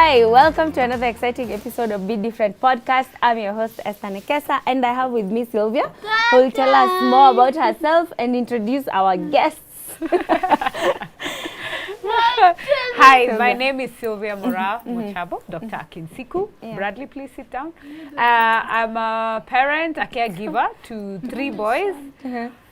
Hi, welcome to another exciting episode of Be Different Podcast. I'm your host, Esther Nekesa, and I have with me Sylvia, who will tell us more about herself and introduce our guests. Hi, my name is Sylvia Mochabo, Dr. Akinsiku. Bradley, please sit down. I'm a parent, a caregiver to 3 boys.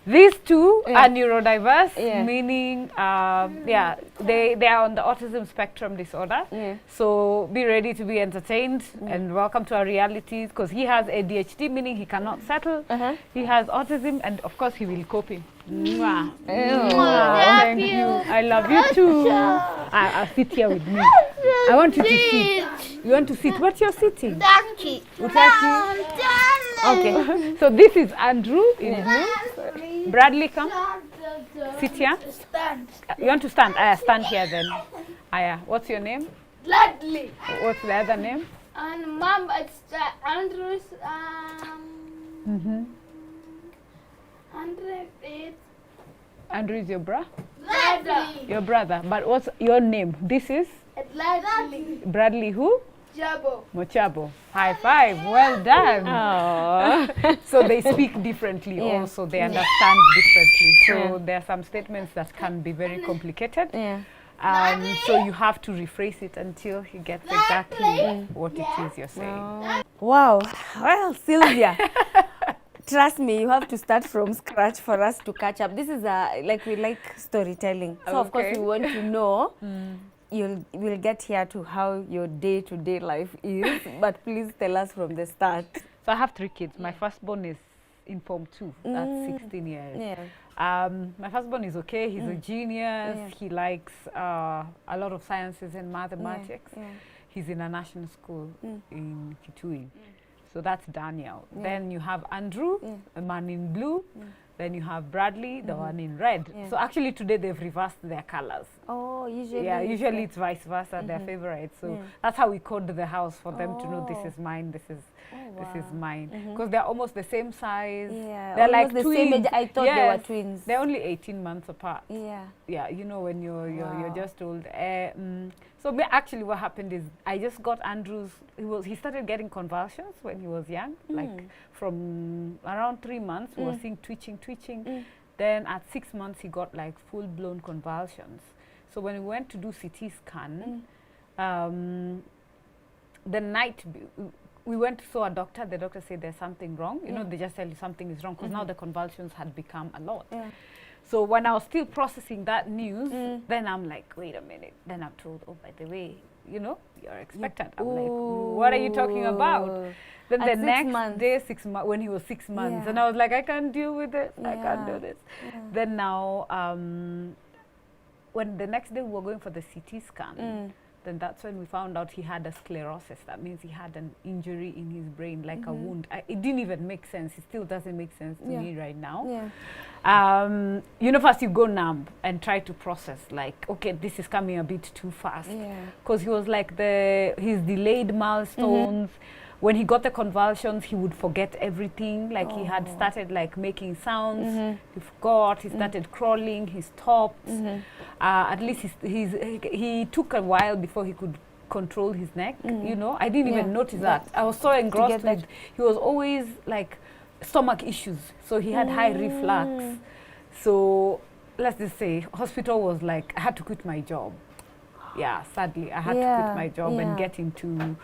These 2 are neurodiverse, meaning, they are on the autism spectrum disorder. So be ready to be entertained and welcome to our realities, because he has ADHD, meaning he cannot settle. He has autism, and of course he will cope in. Mwah. Thank you. I love you too. I'll sit here with me. I want you to sit. You want to sit? What's your sitting? Ducky. Okay. So this is Andrew in blue. Bradley, come. Sit here. Stand. You want to stand? Stand here then. What's your name? Gladly. What's the other name? And Mom, it's Andrew's. Andrew is your brother? Gladly. Your brother. But what's your name? This is? Gladly. Bradley who? Jabo. Mochabo. High five. Well done. So they speak differently also. They understand differently. So there are some statements that can be very complicated. So you have to rephrase it until he gets exactly what it is you're saying. Wow. Well, Sylvia, trust me, you have to start from scratch for us to catch up. This is we like storytelling. So of course we want to know. We'll get here to how your day-to-day life is, but please tell us from the start. So I have 3 kids. My firstborn is in Form 2. That's 16 years. My firstborn is okay. He's a genius. He likes a lot of sciences and mathematics. He's in a national school in Kitui. So that's Daniel. Then you have Andrew, a man in blue. Then you have Bradley, the one in red. So actually today they've reversed their colors. Oh, usually. Yeah, usually it's vice versa, their favorite. So that's how we code the house for them to know this is mine, this is mine. Because they're almost the same size. Yeah, they're like the twins. same age. I thought they were twins. They're only 18 months apart. Yeah, you know, when you're just old. So actually what happened is I just got Andrew's, he started getting convulsions when he was young, like from around 3 months we were seeing twitching. Then at 6 months he got like full-blown convulsions. So when we went to do CT scan, the night we went to saw a doctor, the doctor said there's something wrong. You know, they just tell you something is wrong because now the convulsions had become a lot. So when I was still processing that news, then I'm like, wait a minute. Then I'm told, oh, by the way, you know, you're expectant. I'm like, what are you talking about? Then At the next months. day, when he was 6 months, and I was like, I can't deal with it. I can't do this. Then now, when the next day we were going for the CT scan, then that's when we found out he had a sclerosis. That means he had an injury in his brain, like a wound. It didn't even make sense. It still doesn't make sense to me right now. You know, first you go numb and try to process, like, okay, this is coming a bit too fast. Because he was like his delayed milestones. When he got the convulsions, he would forget everything. Like he had started like making sounds. He forgot. He started crawling. He stopped. At least he took a while before he could control his neck. You know, I didn't even notice that. I was so engrossed with. He was always like stomach issues. So he had high reflux. So let's just say hospital was like I had to quit my job. Yeah, sadly I had to quit my job and get into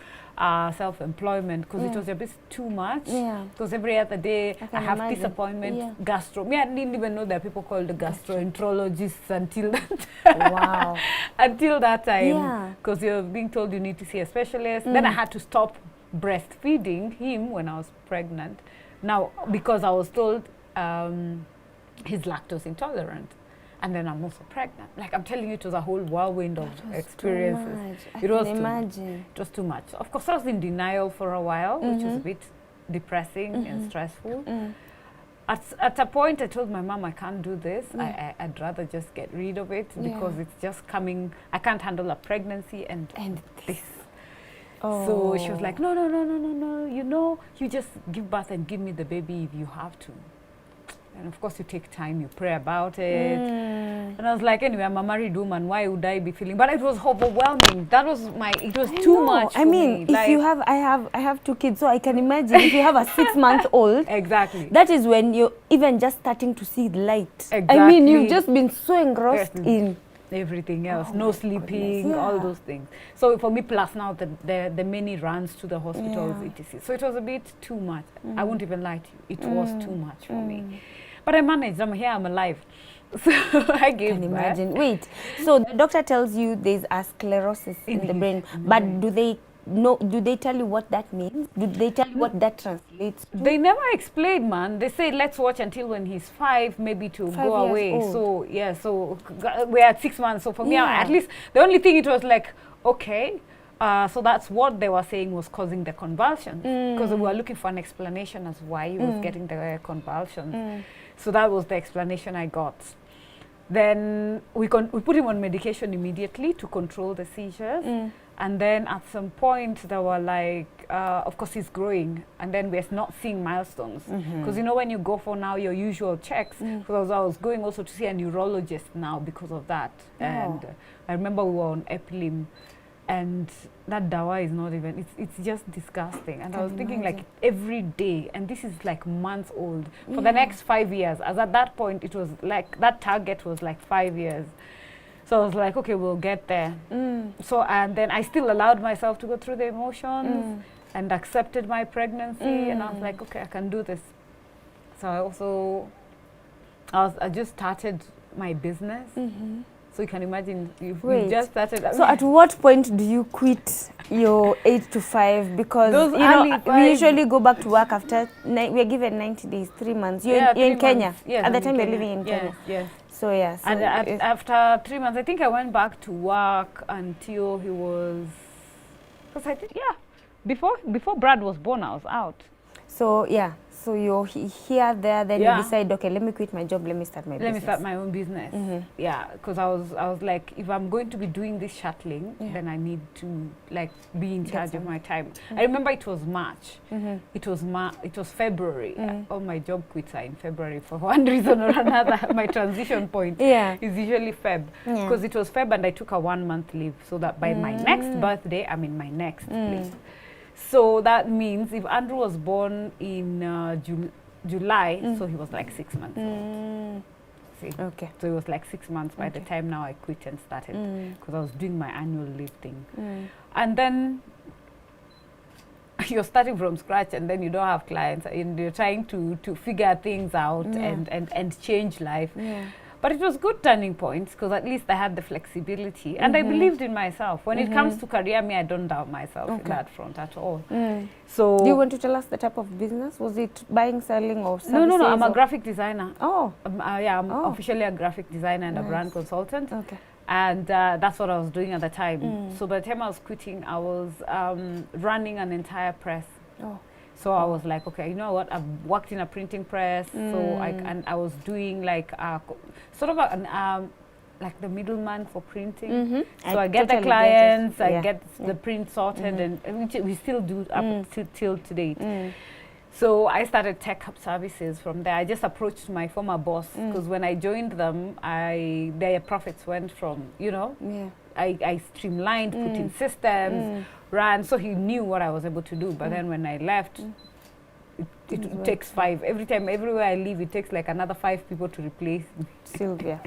self-employment because it was a bit too much. Because every other day I have disappointment, gastro. I didn't even know there are people called the gastroenterologists until that until that time. Because you're being told you need to see a specialist. Then I had to stop breastfeeding him when I was pregnant. Now because I was told he's lactose intolerant. And then I'm also pregnant. Like I'm telling you, it was a whole whirlwind of experiences. It was too much. Of course, I was in denial for a while, which was a bit depressing and stressful. At a point, I told my mom, I can't do this. I'd rather just get rid of it because it's just coming. I can't handle a pregnancy and this. So she was like, no. You know, you just give birth and give me the baby if you have to. And of course, you take time, you pray about it. And I was like, anyway, I'm a married woman. Why would I be feeling? But it was overwhelming. That was it was too much for me. If you have, I have 2 kids, so I can imagine if you have a 6-month-old. Exactly. That is when you're even just starting to see light. Exactly. I mean, you've just been so engrossed in everything else, no sleeping, all those things. So for me, plus now the many runs to the hospitals, etc. So it was a bit too much. I won't even lie to you. It was too much for me. But I managed. I'm here. I'm alive. So I gave Can birth. imagine. Wait. So the doctor tells you there's a sclerosis in the brain, but do they tell you what that means? Do they tell you what that translates to? They never explained, man. They say let's watch until when he's 5, maybe to 5 go away. years old. So yeah, so we're at 6 months. So for me, at least the only thing it was like, okay, so that's what they were saying was causing the convulsions, because we were looking for an explanation as why he was getting the convulsions. So that was the explanation I got. Then we put him on medication immediately to control the seizures. And then at some point they were like, of course he's growing, and then we're not seeing milestones. Because you know when you go for now your usual checks, because I was going also to see a neurologist now because of that. And I remember we were on Epilim, and that dawa is not even, it's just disgusting. And I was thinking like every day, and this is like months old, for the next 5 years, as at that point it was like, that target was like 5 years. So I was like, okay, we'll get there. So, and then I still allowed myself to go through the emotions and accepted my pregnancy. And I was like, okay, I can do this. So I just started my business. So you can imagine, you just started. So at what point do you quit your 8 to 5? Because Those you know, early we usually go back to work after, we're given 90 days, 3 months. You're in Kenya. Yes, at the I'm time in you're Kenya. living in Kenya. Yes. So yeah. So and after 3 months, I think I went back to work until he was, because I think, before Brad was born, I was out. So yeah. So you're here, there, then you decide, okay, let me quit my job, let me start my business. Let me start my own business. Yeah, because I was like, if I'm going to be doing this shuttling, then I need to like be in charge of my time. I remember it was March. It was February. All my job quits are in February for one reason or another. My transition point is usually Feb, because it was Feb and I took a 1-month leave, so that by my next birthday, I'm in my next place. So that means if Andrew was born in July, so he was like 6 months. See? Okay. So it was like 6 months by the time now I quit and started, because I was doing my annual leave thing. And then you're starting from scratch, and then you don't have clients, and you're trying to figure things out and change life. But it was good turning points, because at least I had the flexibility and I believed in myself. When it comes to career, I don't doubt myself in that front at all. So do you want to tell us the type of business? Was it buying, selling, or services? No, I'm a graphic designer. I'm Oh. officially a graphic designer and a brand consultant. Okay. And that's what I was doing at the time. So by the time I was quitting, I was running an entire press. So I was like, okay, you know what? I've worked in a printing press, so I was doing like sort of like the middleman for printing. So I get the clients, I get the print sorted, and we still do up till today. So I started Tech Hub Services from there. I just approached my former boss, because when I joined them, their profits went from, I streamlined, put in systems, ran, so he knew what I was able to do. But then when I left, it takes 5. Everywhere I leave, it takes like another 5 people to replace me. Sylvia,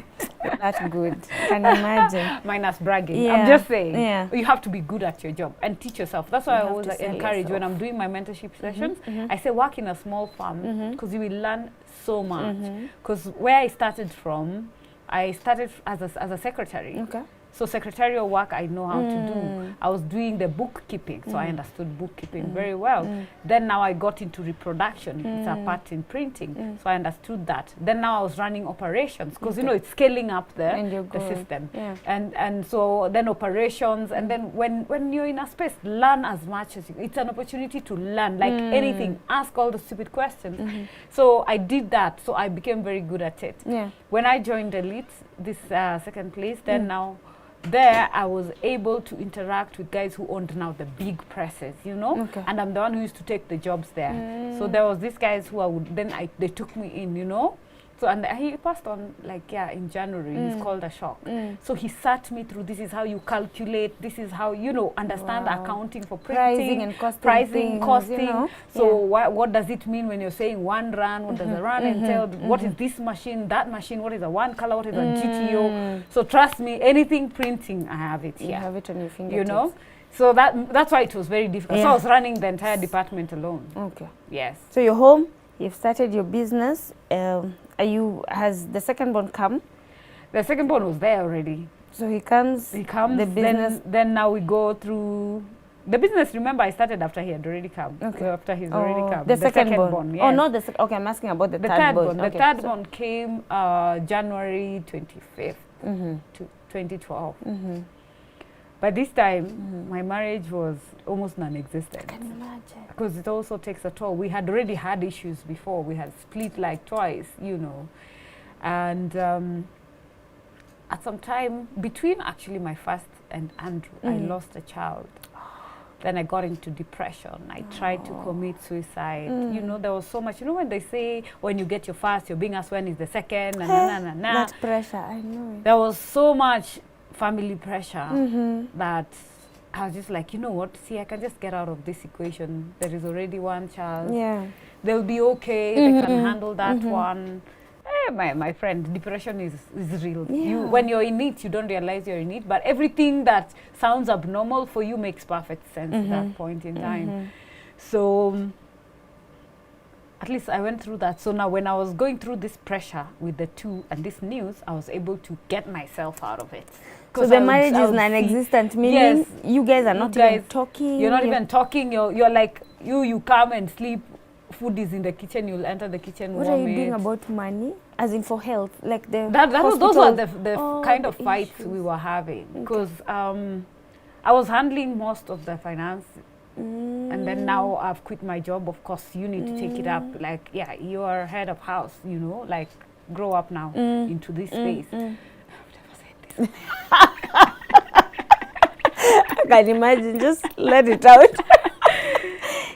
that's good. Can you imagine? Minus bragging. I'm just saying, you have to be good at your job and teach yourself. That's why I always encourage when I'm doing my mentorship sessions, I say work in a small firm, because you will learn so much. Because where I started from, I started as a secretary. Okay. So secretarial work I know how to do. I was doing the bookkeeping, so I understood bookkeeping very well. Then now I got into reproduction. It's a part in printing, so I understood that. Then now I was running operations, because it's scaling up the system. And so then operations, and then when you're in a space, learn as much as you. It's an opportunity to learn, like anything. Ask all the stupid questions. So I did that, so I became very good at it. When I joined Elite, this second place, then now there I was able to interact with guys who owned now the big presses, and I'm the one who used to take the jobs there. So there was these guys who they took me in, So, and he passed on like, in January. It's called a shock. So he sat me through, this is how you calculate, this is how, understand accounting for printing. Pricing and costing. Pricing, costing. You know? So what does it mean when you're saying 1 rand? What does a rand entail? What is this machine, that machine? What is a one color? What is a GTO? So trust me, anything printing, I have it here. You have it on your fingertips. You know? So that's why it was very difficult. So I was running the entire department alone. Okay. Yes. So you're home, you've started your business. Has the second born come? The second born was there already. So he comes. He comes. The business. Then now we go through the business. Remember, I started after he had already come. Okay. So after he's already come. The second born. Yes. Oh, not the second. Okay, I'm asking about the third born. The third born came January 25th, 2012. By this time, my marriage was almost non-existent. I can imagine. Because it also takes a toll. We had already had issues before. We had split like twice, And at some time, between actually my first and Andrew, I lost a child. Then I got into depression. I tried to commit suicide. There was so much. When they say, when you get your first, you're being asked when is the second, That pressure, I know it. There was so much family pressure that I was just like, you know what, see, I can just get out of this equation. There is already one child. Yeah. They'll be okay. They can handle that one. My friend, depression is real. Yeah. When you're in it, you don't realize you're in it. But everything that sounds abnormal for you makes perfect sense at that point in time. So at least I went through that. So now when I was going through this pressure with the two and this news, I was able to get myself out of it. So the marriage is non-existent, meaning you guys are not even talking. You're not even talking. You're like, you come and sleep. Food is in the kitchen. You'll enter the kitchen. What are you doing about money? As in for health, like the those were the kind of fights we were having, because I was handling most of the finance. And then now I've quit my job. Of course, you need to take it up. Like, you are head of house, like, grow up now into this space. I've never said this. I can imagine, just let it out.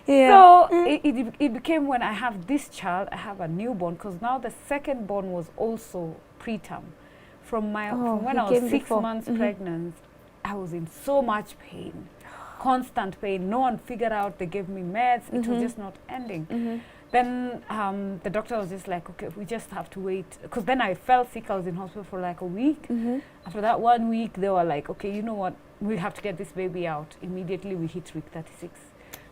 So it became, when I have this child, I have a newborn, because now the second born was also preterm. From when I was 6 months pregnant, I was in so much pain. Constant pain. No one figured out. They gave me meds. It was just not ending. Then the doctor was just like, okay, we just have to wait. Because then I fell sick. I was in hospital for like a week. After that 1 week, they were like, okay, you know what? We have to get this baby out. Immediately, we hit week 36.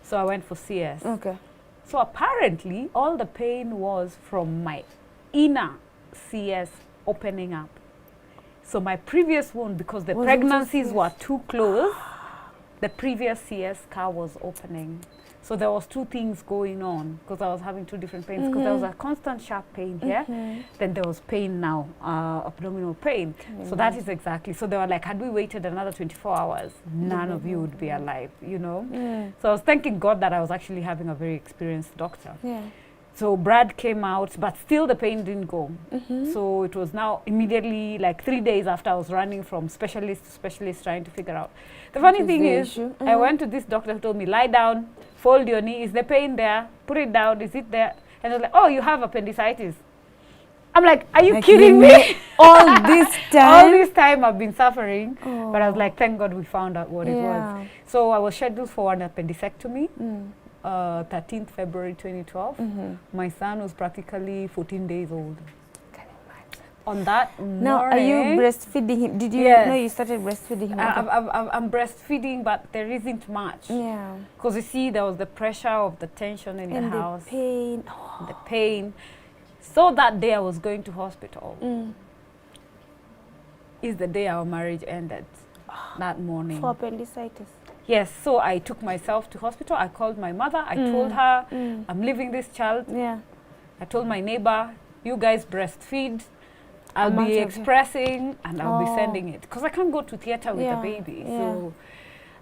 So I went for CS. Okay. So apparently, all the pain was from my inner CS opening up. So my previous wound, because the pregnancies were too close, the previous CS scar was opening. So there was two things going on, because I was having two different pains. Because there was a constant sharp pain here, then there was pain now, abdominal pain. So that is exactly. So they were like, had we waited another 24 hours, none of you would be alive, So I was thanking God that I was actually having a very experienced doctor. So Brad came out, but still the pain didn't go. So it was now immediately, like 3 days after I was running from specialist to specialist trying to figure out. The funny thing is, I went to this doctor who told me, lie down, fold your knee. Is the pain there? Put it down. Is it there? And I was like, oh, you have appendicitis. I'm like, are you kidding me? All this time? All this time I've been suffering. But I was like, thank God we found out what it was. So I was scheduled for an appendectomy. 13th February 2012. My son was practically 14 days old. On that morning. Now, are you breastfeeding him? Did you know you started breastfeeding him? I'm breastfeeding, but there isn't much. Yeah. Because you see, there was the pressure of the tension in the house. The pain. The pain. So that day I was going to hospital. Is the day our marriage ended. That morning. For appendicitis. Yes, so I took myself to hospital. I called my mother. I told her, I'm leaving this child. Yeah. I told my neighbor, you guys breastfeed. I'll be expressing and I'll be sending it. Because I can't go to theater with the baby. So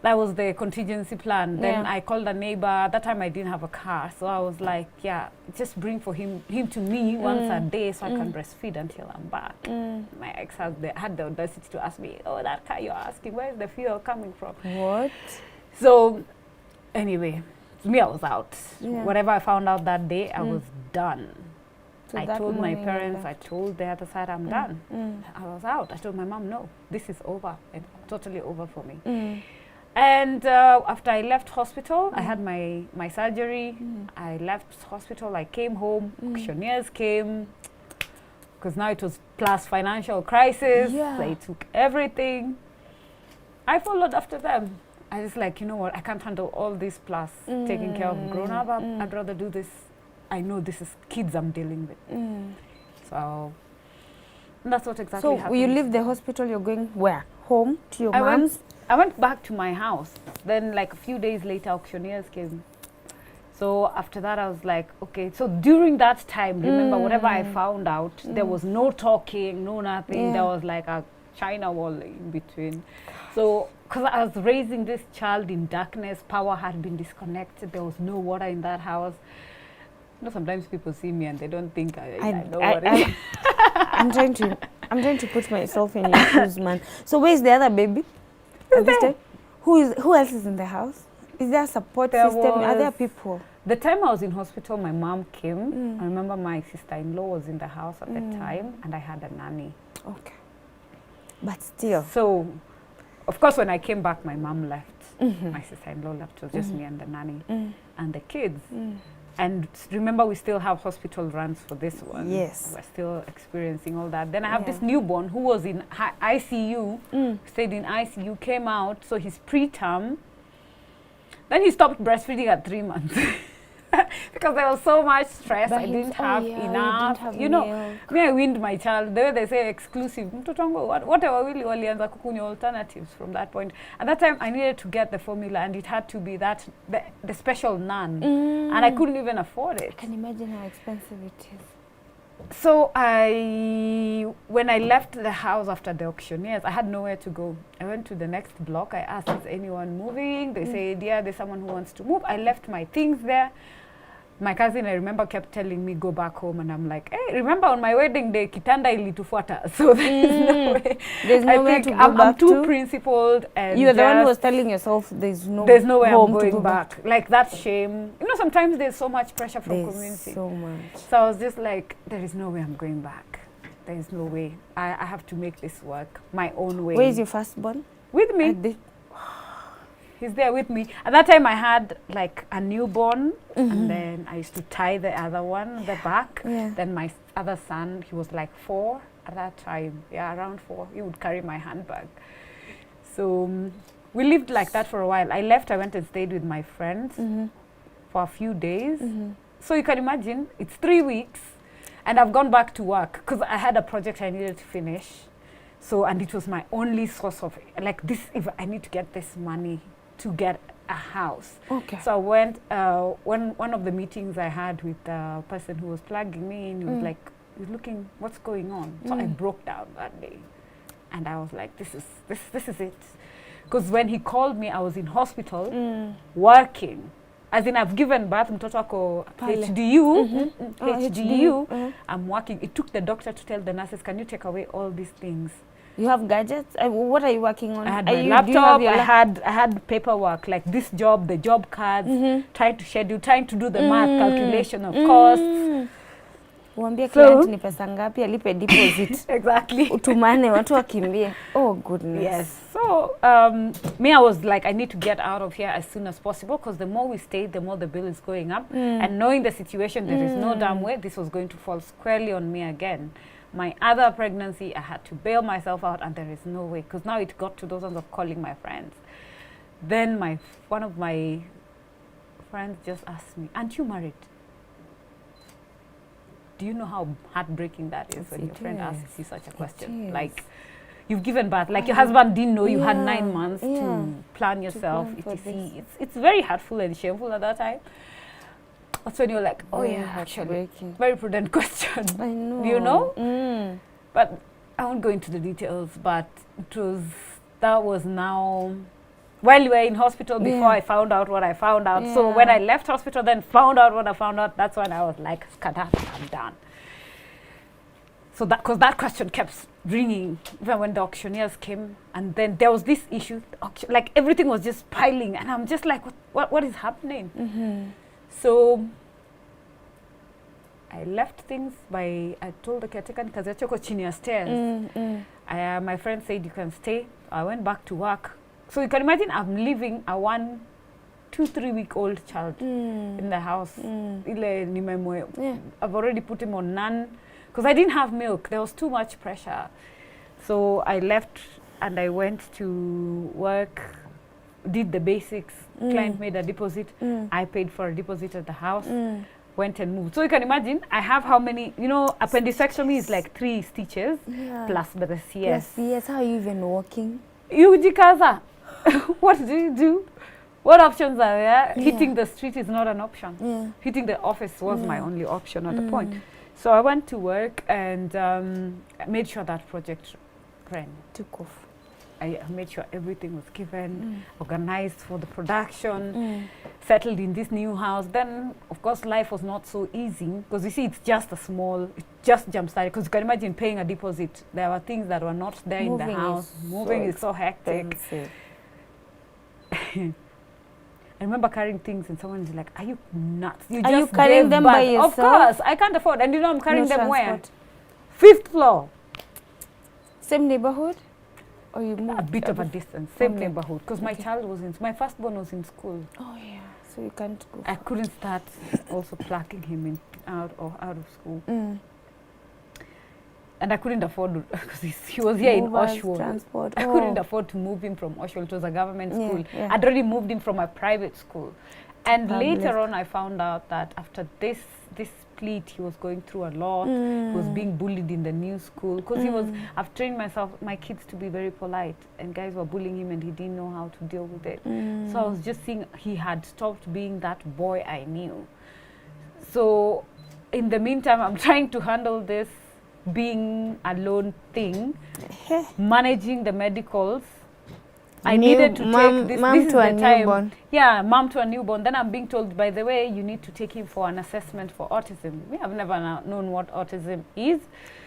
that was the contingency plan. Then I called a neighbor. That time I didn't have a car. So I was like, just bring for him to me once a day so I can breastfeed until I'm back. My ex had the audacity to ask me, oh, that car you're asking, where's the fuel coming from? What? So anyway, me, I was out. Whatever I found out that day, I was done. So I that told my morning you parents, I left. told the other side, I'm done. I was out. I told my mom, no, this is over. It's totally over for me. And after I left hospital, I had my surgery. I left hospital, I came home, auctioneers came, because now it was plus financial crisis. Yeah. They took everything. I followed after them. I was like, you know what, I can't handle all this plus taking care of grown up. I'd rather do this. I know this is kids I'm dealing with. So that's what exactly happened. So you leave the hospital, you're going where? Home to your mom's? I went back to my house. Then like a few days later, auctioneers came. So after that, I was like, okay. So during that time, remember, whatever I found out, there was no talking, no nothing. There was like a China wall in between. So, because I was raising this child in darkness, power had been disconnected. There was no water in that house. You know, sometimes people see me and they don't think I know what it is. I'm trying to put myself in your shoes, man. So where's the other baby? At this time? Who else is in the house? Is there a support system? Are there people? The time I was in hospital, my mom came. I remember my sister-in-law was in the house at the time, and I had a nanny. Okay. But still. So, of course, when I came back, my mom left. My sister-in-law left. It was just me and the nanny and the kids. And remember, we still have hospital runs for this one. Yes. We're still experiencing all that. Then I have this newborn who was in ICU, stayed in ICU, came out, so he's preterm. Then he stopped breastfeeding at 3 months. Because there was so much stress, I didn't have enough. You know, me, I weaned my child. The way they say exclusive, whatever really walianza kukunywa alternatives from that point. At that time, I needed to get the formula, and it had to be that the special none, and I couldn't even afford it. I can imagine how expensive it is. So when I left the house after the auctioneers, I had nowhere to go. I went to the next block. I asked, is anyone moving? They said, yeah, there's someone who wants to move. I left my things there. My cousin, I remember, kept telling me, go back home. And I'm like, hey, remember on my wedding day, kitanda ilitufuata. So there's no way. There's nowhere to go back I'm too principled. And you're the one who was telling yourself there's no way home I'm going to go back. Like that shame. You know, sometimes there's so much pressure from community. So much. So I was just like, there is no way I'm going back. There is no way. I have to make this work my own way. Where is your firstborn? With me. He's there with me. At that time, I had like a newborn, and then I used to tie the other one, the back. Then my other son, he was like 4 at that time. Yeah, around 4. He would carry my handbag. So we lived like that for a while. I left, I went and stayed with my friends for a few days. So you can imagine, it's 3 weeks, and I've gone back to work because I had a project I needed to finish. So, and it was my only source of, like this, if I need to get this money to get a house. Okay. So I went, one of the meetings I had with the person who was plugging me in, he was like, he's looking, what's going on? So I broke down that day. And I was like, this is it. Because when he called me, I was in hospital working. As in, I've given birth, mtoto wako HDU, HDU, I'm working. It took the doctor to tell the nurses, can you take away all these things? You have gadgets? What are you working on? I had my laptop, I had paperwork, like this job, the job cards, trying to schedule, trying to do the math calculation of costs. Uambie client ni pesa ngapi alipe deposit. Exactly. Utumane watu wakimbie. Oh goodness. Yes. So me, I was like, I need to get out of here as soon as possible, because the more we stayed, the more the bill is going up. And knowing the situation, there is no damn way this was going to fall squarely on me again. My other pregnancy, I had to bail myself out, and there is no way, because now it got to those ones of calling my friends. Then one of my friends just asked me, aren't you married? Do you know how heartbreaking that is when your friend asks you such a question? Like, you've given birth, like your husband didn't know you had 9 months to plan yourself. It's very hurtful and shameful at that time. That's when you're like, oh yeah, actually, very prudent question. I know. You know? But I won't go into the details, but that was now, while we were in hospital before I found out what I found out. So when I left hospital, then found out what I found out, that's when I was like, I'm done. So that, because that question kept ringing, even when the auctioneers came, and then there was this issue, like everything was just piling, and I'm just like, what is happening? So I left things I told the caretaker nikaziacha huko chini ya stairs. My friend said you can stay. I went back to work. So you can imagine I'm leaving a 1, 2, 3 week old child in the house. Ile nimemwe. I've already put him on none because I didn't have milk. There was too much pressure. So I left and I went to work, did the basics. Client made a deposit. I paid for a deposit at the house. Went and moved. So you can imagine, I have how many, you know, appendectomy is like 3 stitches plus the CS. Yes, how are you even walking? You jikaza. What do you do? What options are there? Hitting the street is not an option. Hitting the office was my only option at the point. So I went to work and made sure that project ran. Took off. I made sure everything was given, organized for the production, settled in this new house. Then, of course, life was not so easy because you see, it's just a small, it just jump-started. Because you can imagine paying a deposit. There were things that were not there in the house. Moving is so hectic. I remember carrying things and someone is like, are you nuts? Are you carrying them by yourself? Of course, I can't afford. And you know I'm carrying them where? 5th floor. Same neighborhood? Or you moved? A bit of a distance, same neighborhood. Because my child was my firstborn was in school. Oh yeah, so you can't go. I couldn't start also plucking him out of school. And I couldn't afford, because he was here in Oshawa. Transport. I couldn't afford to move him from Oshawa. It was a government school. Yeah. I'd already moved him from a private school. And later on, I found out that after this split, he was going through a lot. He was being bullied in the new school. Because I've trained my kids to be very polite. And guys were bullying him and he didn't know how to deal with it. So I was just seeing he had stopped being that boy I knew. So in the meantime, I'm trying to handle this being alone thing, managing the medicals. I needed to take this. This is the time. Newborn. Yeah, mom to a newborn. Then I'm being told, by the way, you need to take him for an assessment for autism. We have never known what autism is.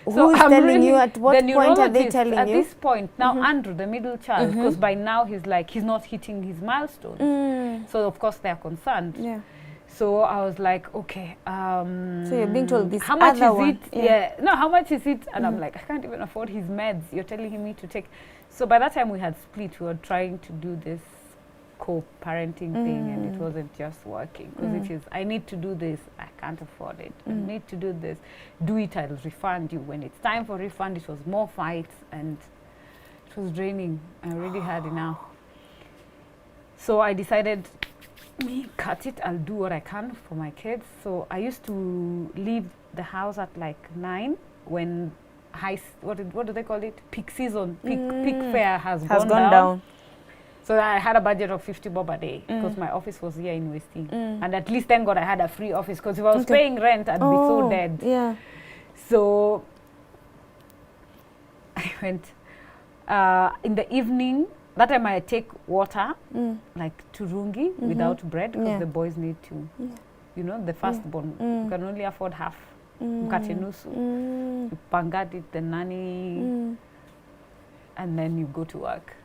Who is telling you? At what point are they telling you? At this point, now Andrew, the middle child, because by now he's not hitting his milestones. So of course they're concerned. Yeah. So I was like, okay. So you're being told this. How much is it? Yeah. No, how much is it? And I'm like, I can't even afford his meds. You're telling me to take. So by that time we had split. We were trying to do this co-parenting thing, and it wasn't just working. Because it is, I need to do this. I can't afford it. I need to do this. Do it. I'll refund you. When it's time for refund, it was more fights, and it was draining. I already had enough. So I decided, cut it. I'll do what I can for my kids. So I used to leave the house at like 9 when what do they call it? Peak season, peak fare has gone down. So I had a budget of 50 bob a day because my office was here in Westie. And at least thank God I had a free office, because if I was paying rent, I'd be so dead. Yeah. So I went in the evening. That time I take water, like turungi, without bread, because the boys need to, you know, the firstborn, you can only afford half. Mkate nusu, you pangad it, the nanny, and then you go to work.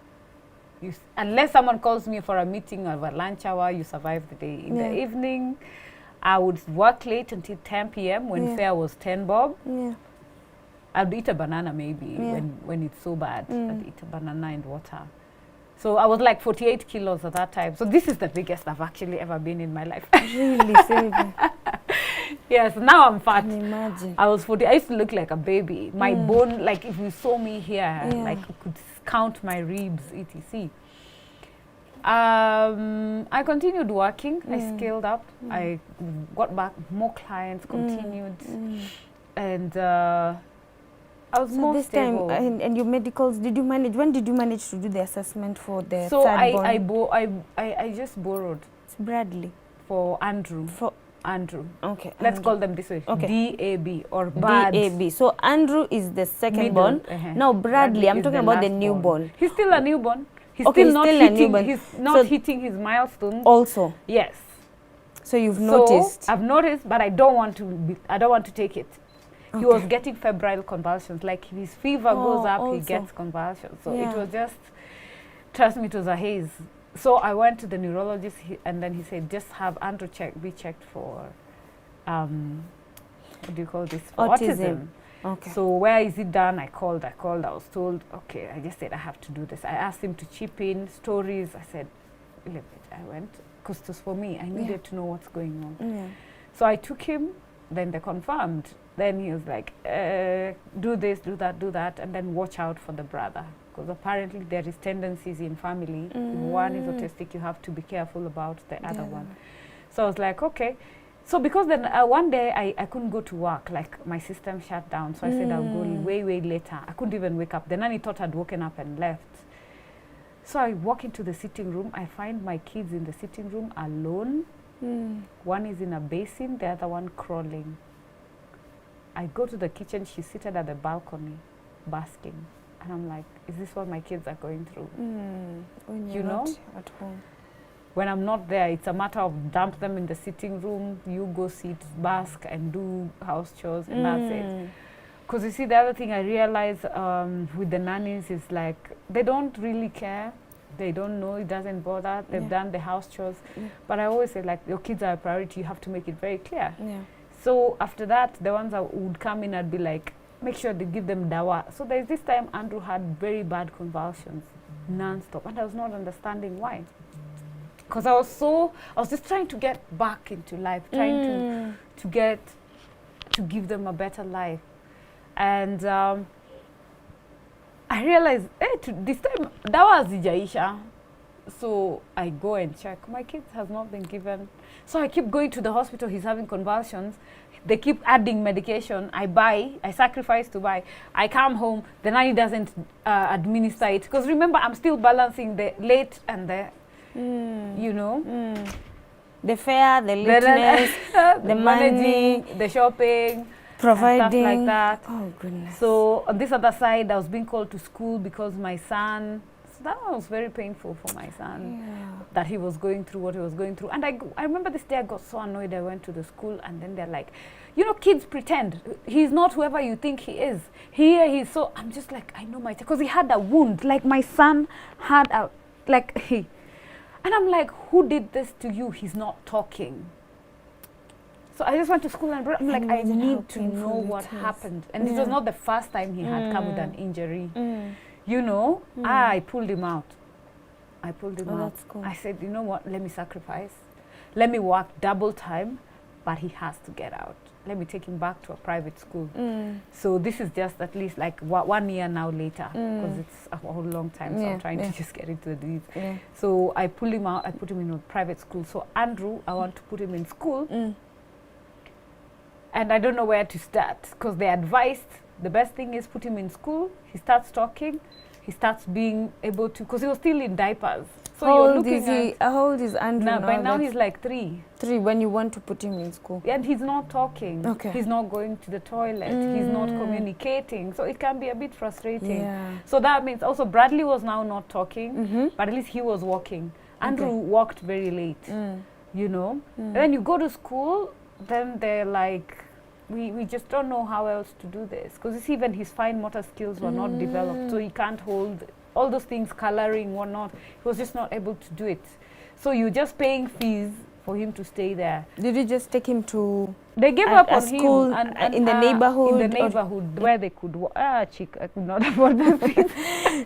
Unless someone calls me for a meeting or a lunch hour, you survive the day. In the evening, I would work late until 10 p.m. when fare was 10 bob. I'd eat a banana maybe when it's so bad. I'd eat a banana and water. So I was like 48 kilos at that time. So this is the biggest I've actually ever been in my life. Really, Sylvia? Yes, now I'm fat. Can you imagine? I was 40. I used to look like a baby. My bone, like if you saw me here, like you could count my ribs, etc. I continued working. I scaled up. I got back more clients, continued. And I was more this stable. time, and your medicals, did you manage? When did you manage to do the assessment for the third born? I just borrowed. It's Bradley. For Andrew. For Andrew. Okay. Let's call them this way. Okay. DAB or BAD. DAB. So Andrew is the second born. Now Bradley, I'm talking about the newborn. He's still a newborn. He's not hitting his milestones. Also. Yes. So you've noticed. I've noticed, but I don't want to take it. He was getting febrile convulsions. Like if his fever goes up, he gets convulsions. So it was just, trust me, it was a haze. So I went to the neurologist, and then he said, just have Andrew be checked for what do you call this? For Autism. Okay. So where is it done? I called. I was told, okay, I just said I have to do this. I asked him to chip in stories. I said, leave it. I went, because it was for me. I needed to know what's going on. Yeah. So I took him, then they confirmed. Then he was like, do this, do that, and then watch out for the brother. Because apparently there is tendencies in family. If one is autistic, you have to be careful about the other one. So I was like, okay. So because then one day I couldn't go to work, like my system shut down. So I said I'll go way later. I couldn't even wake up. The nanny thought I'd woken up and left. So I walk into the sitting room. I find my kids in the sitting room alone. One is in a basin, the other one crawling. I go to the kitchen. She's seated at the balcony, basking. And I'm like, is this what my kids are going through? When you you're know? not at home. When I'm not there, it's a matter of dump them in the sitting room, you go sit, bask, and do house chores, and that's it. Because you see, the other thing I realize with the nannies is like, they don't really care. They don't know, it doesn't bother. They've done the house chores. But I always say, like, your kids are a priority. You have to make it very clear. So after that, the ones that would come in, I'd be like, make sure they give them dawa. So there's this time Andrew had very bad convulsions, non-stop. And I was not understanding why. Because I was just trying to get back into life, trying to give them a better life. And I realized, this time, dawa hazijaisha. So I go and check. My kid has not been given. So I keep going to the hospital. He's having convulsions. They keep adding medication. I sacrifice to buy. I come home. The nanny doesn't administer it. Because remember, I'm still balancing the late and the, you know. The fare, the lateness, the managing, money, the shopping, providing. stuff like that. Oh, goodness. So on this other side, I was being called to school because my son, so that was very painful for my son, that he was going through what he was going through. And I remember this day I got so annoyed. I went to the school and then they're like, you know, kids pretend. He's not whoever you think he is. He's so, I'm just like, I know my, because he had a wound. Like my son had a, like, and I'm like, who did this to you? He's not talking. So I just went to school and I'm like, I need to know what happened. And this was not the first time he had come with an injury. You know, I pulled him out. I pulled him out. That's cool. I said, you know what, let me sacrifice. Let me work double time, but he has to get out. Let me take him back to a private school. So this is just at least like 1 year now later, because it's a whole long time. So I'm trying to just get into the deeds. So I pulled him out. I put him in a private school. So Andrew, I want to put him in school. And I don't know where to start, because they advised the best thing is put him in school. He starts talking. He starts being able to, because he was still in diapers. So how old is he? How old is Andrew now? By now he's like 3. 3 when you want to put him in school. And he's not talking. Okay. He's not going to the toilet. He's not communicating. So it can be a bit frustrating. Yeah. So that means also Bradley was now not talking, but at least he was walking. Andrew walked very late, you know. And then you go to school, then they're like, we just don't know how else to do this. Because you see, even his fine motor skills were not developed. So he can't hold all those things, coloring, whatnot. He was just not able to do it. So you're just paying fees for him to stay there. Did you just take him to they gave up on school him and in the neighborhood? In the neighborhood where they could walk. I could not afford those things.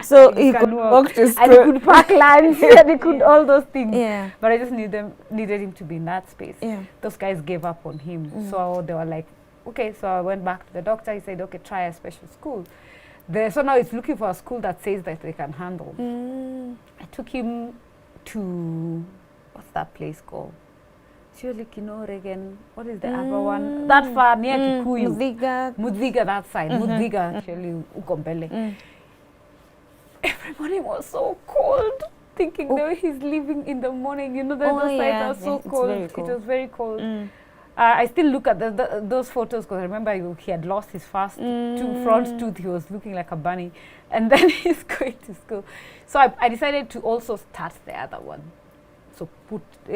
So he could walk to school. And he could pack lunch and he could all those things. Yeah. But I just needed him to be in that space. Yeah. Those guys gave up on him. So they were like, okay, so I went back to the doctor. He said, okay, try a special school. So now it's looking for a school that says that they can handle. I took him to, what's that place called? Surely Kinoregan. What is the other one? That far near Kikuyu. Mudhiga, that side. Mudhiga, actually, Ukombele. Every morning was so cold. Thinking that he's leaving in the morning. You know, those sides are so cold. It was very cold. I still look at those photos because I remember he had lost his first front tooth. He was looking like a bunny. And then he's going to school. So I decided to also start the other one. So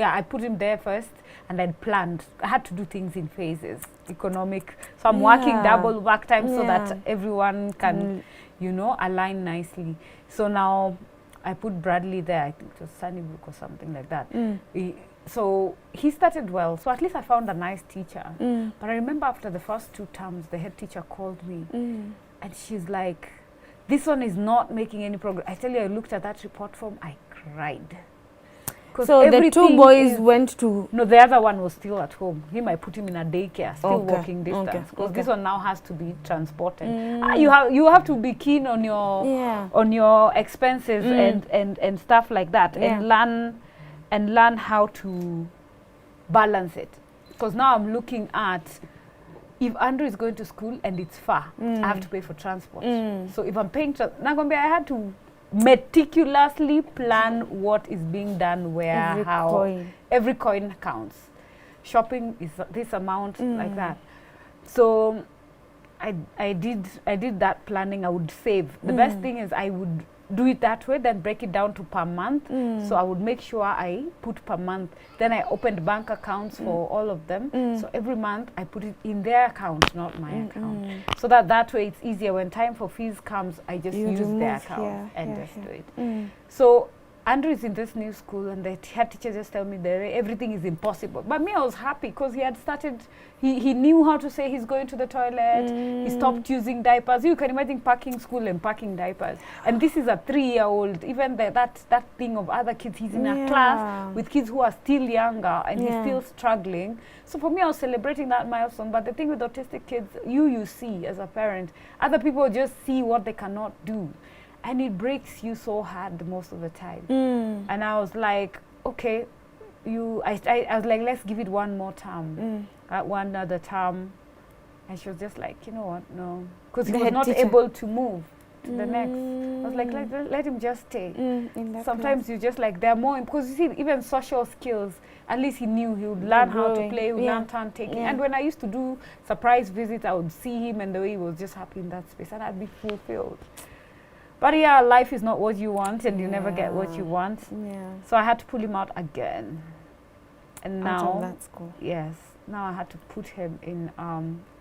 I put him there first and then planned. I had to do things in phases, economic. So I'm working double work time so that everyone can, you know, align nicely. So now I put Bradley there. I think it was Sunnybrook or something like that. so he started well. So at least I found a nice teacher. But I remember after the first 2 terms, the head teacher called me and she's like, this one is not making any progress. I tell you, I looked at that report form, I cried. So the 2 boys went to... No, the other one was still at home. I put him in a daycare, still walking distance. Because this one now has to be transported. You have to be keen on your expenses and stuff like that, and learn how to balance it. Because now I'm looking at, if Andrew is going to school and it's far, I have to pay for transport. So if I'm paying I had to meticulously plan what is being done where, every coin counts. Shopping is this amount, like that. So I did that planning. I would save. The best thing is I would do it that way, then break it down to per month. So I would make sure I put per month. Then I opened bank accounts for all of them. So every month I put it in their account, not my account. So that way it's easier. When time for fees comes, I just use their account and just do it. So Andrew is in this new school and the head teacher just tell me that everything is impossible. But me, I was happy because he had started, he knew how to say he's going to the toilet. He stopped using diapers. You can imagine packing school and packing diapers. And this is a 3-year-old. Even that thing of other kids, he's in a class with kids who are still younger and he's still struggling. So for me, I was celebrating that milestone. But the thing with autistic kids, you see as a parent, other people just see what they cannot do. And it breaks you so hard most of the time. And I was like, okay, I was like, let's give it one more term. One other term. And she was just like, you know what, no. Because he was not able to move to the next. I was like, let him just stay. Sometimes you just like, they're more, because you see, even social skills, at least he knew he would learn how to play, he would learn turn taking. And when I used to do surprise visits, I would see him and the way he was just happy in that space, and I'd be fulfilled. But yeah, life is not what you want, and you never get what you want. So I had to pull him out again. And now, that's cool. Yes, now I had to put him in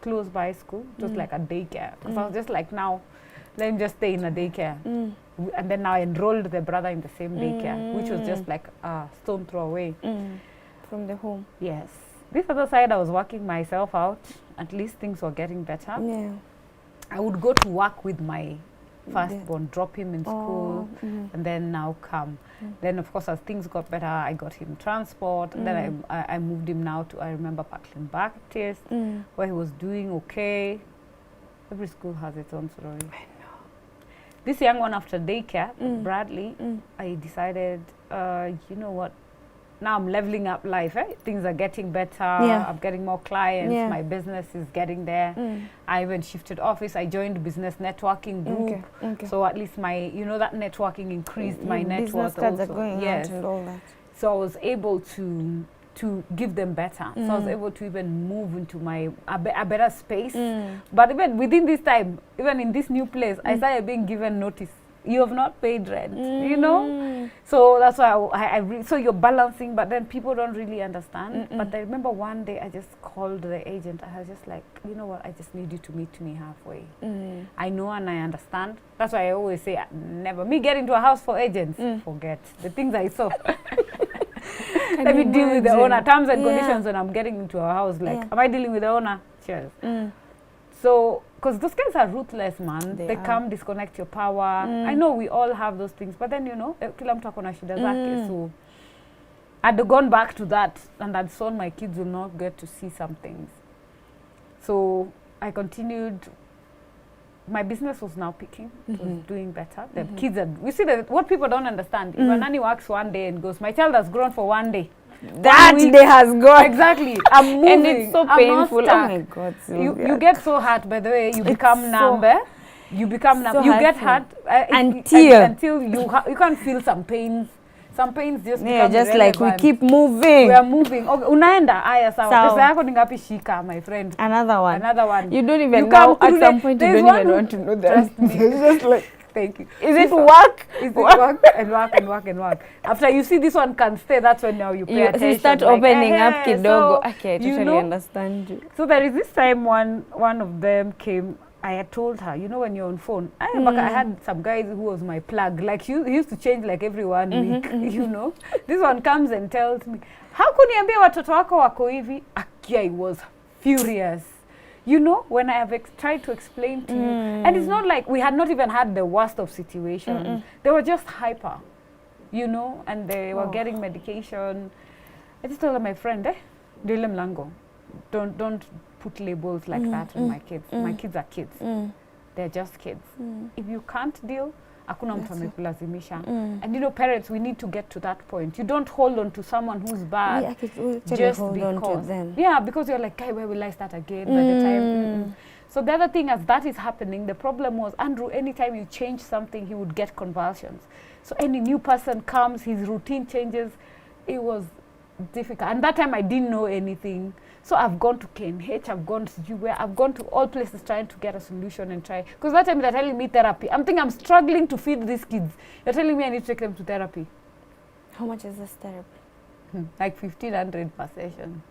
close by school, just like a daycare. Because I was just like, now, let him just stay in a daycare. And then now I enrolled the brother in the same daycare, which was just like a stone throw away. From the home. Yes. This other side, I was working myself out. At least things were getting better. I would go to work with my firstborn, drop him in school, and then now come. Then, of course, as things got better, I got him transport. And then I moved him now to, I remember, Parkland Baptist, where he was doing okay. Every school has its own story. I know. This young one, after daycare, Bradley, I decided, you know what, now I'm leveling up life. Things are getting better. I'm getting more clients. My business is getting there. I even shifted office. I joined business networking group. So at least my, that networking increased my network also. Are going out and all that. So I was able to give them better. So I was able to even move into a better space. But even within this time, even in this new place, I started being given notice. You have not paid rent, So that's why so you're balancing, but then people don't really understand. But I remember one day I just called the agent. I was just like, you know what, I just need you to meet me halfway. I know and I understand. That's why I always say, never. Me get into a house for agents, forget. The things I saw. Let me deal with the owner. Terms and conditions when I'm getting into a house. Like, am I dealing with the owner? Cheers. So, because those guys are ruthless, man. They come, disconnect your power. I know we all have those things, but then, kila mtu akona shida zake. So, I'd gone back to that, and I'd shown my kids will not get to see some things. So, I continued. My business was now picking. It was doing better. The kids we see that what people don't understand. If a nanny works one day and goes, my child has grown for one day. That day has gone. Exactly. I'm moving. And it's so painful. Oh my God. You get so hurt, by the way. You become numb. You become numb. You get hurt until you can't feel some pains. Some pains just become just irrelevant. like we keep moving. We are moving. Okay, unaenda. Aya sawa. Pesa yako ni ngapi shika, my friend? Another one. Another one. You don't even know. At some point, you don't even want to know that. It's just like, thank you. Is it work? Is it work and work and work and work? After you see this one can stay, that's when now you pay attention. You start opening up kidogo. Okay, I totally understand you. So there is this time one of them came. I had told her, when you're on phone, I had some guys who was my plug. Like he used to change like every 1 week, This one comes and tells me, Hakuniambia watoto wako wako hivi. Akia, I was furious. You know, when I have tried to explain to you, and it's not like we had not even had the worst of situations. They were just hyper, you know, and they were getting medication. I just told my friend, Dile mlango, don't put labels like that on my kids. My kids are kids. They're just kids. If you can't deal, hakuna mtu amekulazimisha. And you know, parents, we need to get to that point. You don't hold on to someone who's bad just because. Yeah, because you're like, guy, where will I start again by the time? So the other thing, as that is happening, the problem was, Andrew, anytime you change something, he would get convulsions. So any new person comes, his routine changes. It was difficult. And that time I didn't know anything. So I've gone to KNH, I've gone to where, I've gone to all places trying to get a solution and try. Because that time they're telling me therapy. I'm thinking I'm struggling to feed these kids. You're telling me I need to take them to therapy. How much is this therapy? Like 1,500 per session.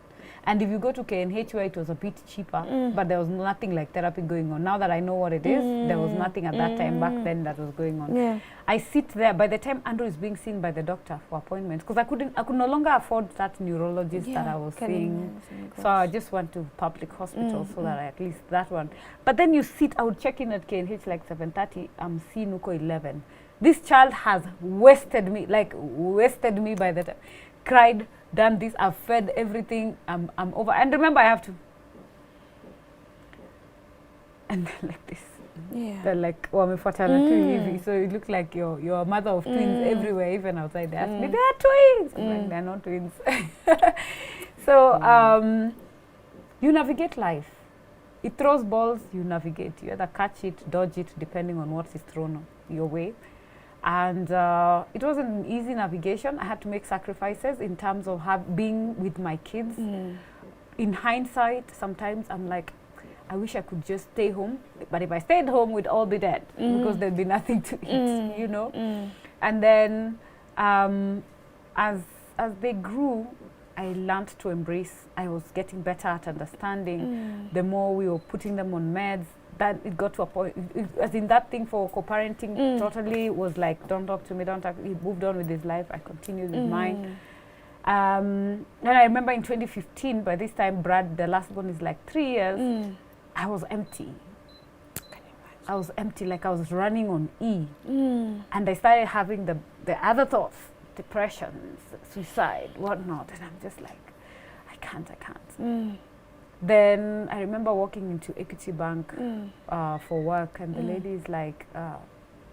And if you go to KNH, where it was a bit cheaper, but there was nothing like therapy going on. Now that I know what it is, there was nothing at that time back then that was going on. Yeah. I sit there. By the time Andrew is being seen by the doctor for appointments, because I could no longer afford that neurologist that I was seeing. So I just went to public hospital so that at least that one. But then you sit, I would check in at KNH like 7:30. I'm seeing Uko 11. This child has wasted me by the time. Cried, done this, I've fed everything, I'm over. And remember, I have to. And then like this. Yeah. They're like, wamefuatana tu hivi. So you look like you're a mother of twins everywhere, even outside. They ask me, they're twins. I'm like, they're not twins. So you navigate life. It throws balls, you navigate. You either catch it, dodge it, depending on what is thrown your way. And it wasn't an easy navigation. I had to make sacrifices in terms of being with my kids. In hindsight, sometimes I'm like, I wish I could just stay home. But if I stayed home, we'd all be dead because there'd be nothing to eat, you know. And then as they grew, I learned to embrace. I was getting better at understanding. The more we were putting them on meds, that it got to a point, as in that thing for co-parenting totally was like, don't talk to me, don't talk. He moved on with his life, I continued with mine. And I remember in 2015, by this time, Brad, the last one is like 3 years, I was empty. I was empty, like I was running on E. And I started having the other thoughts, depression, suicide, whatnot, and I'm just like, I can't. Then I remember walking into Equity Bank for work, and the lady is like,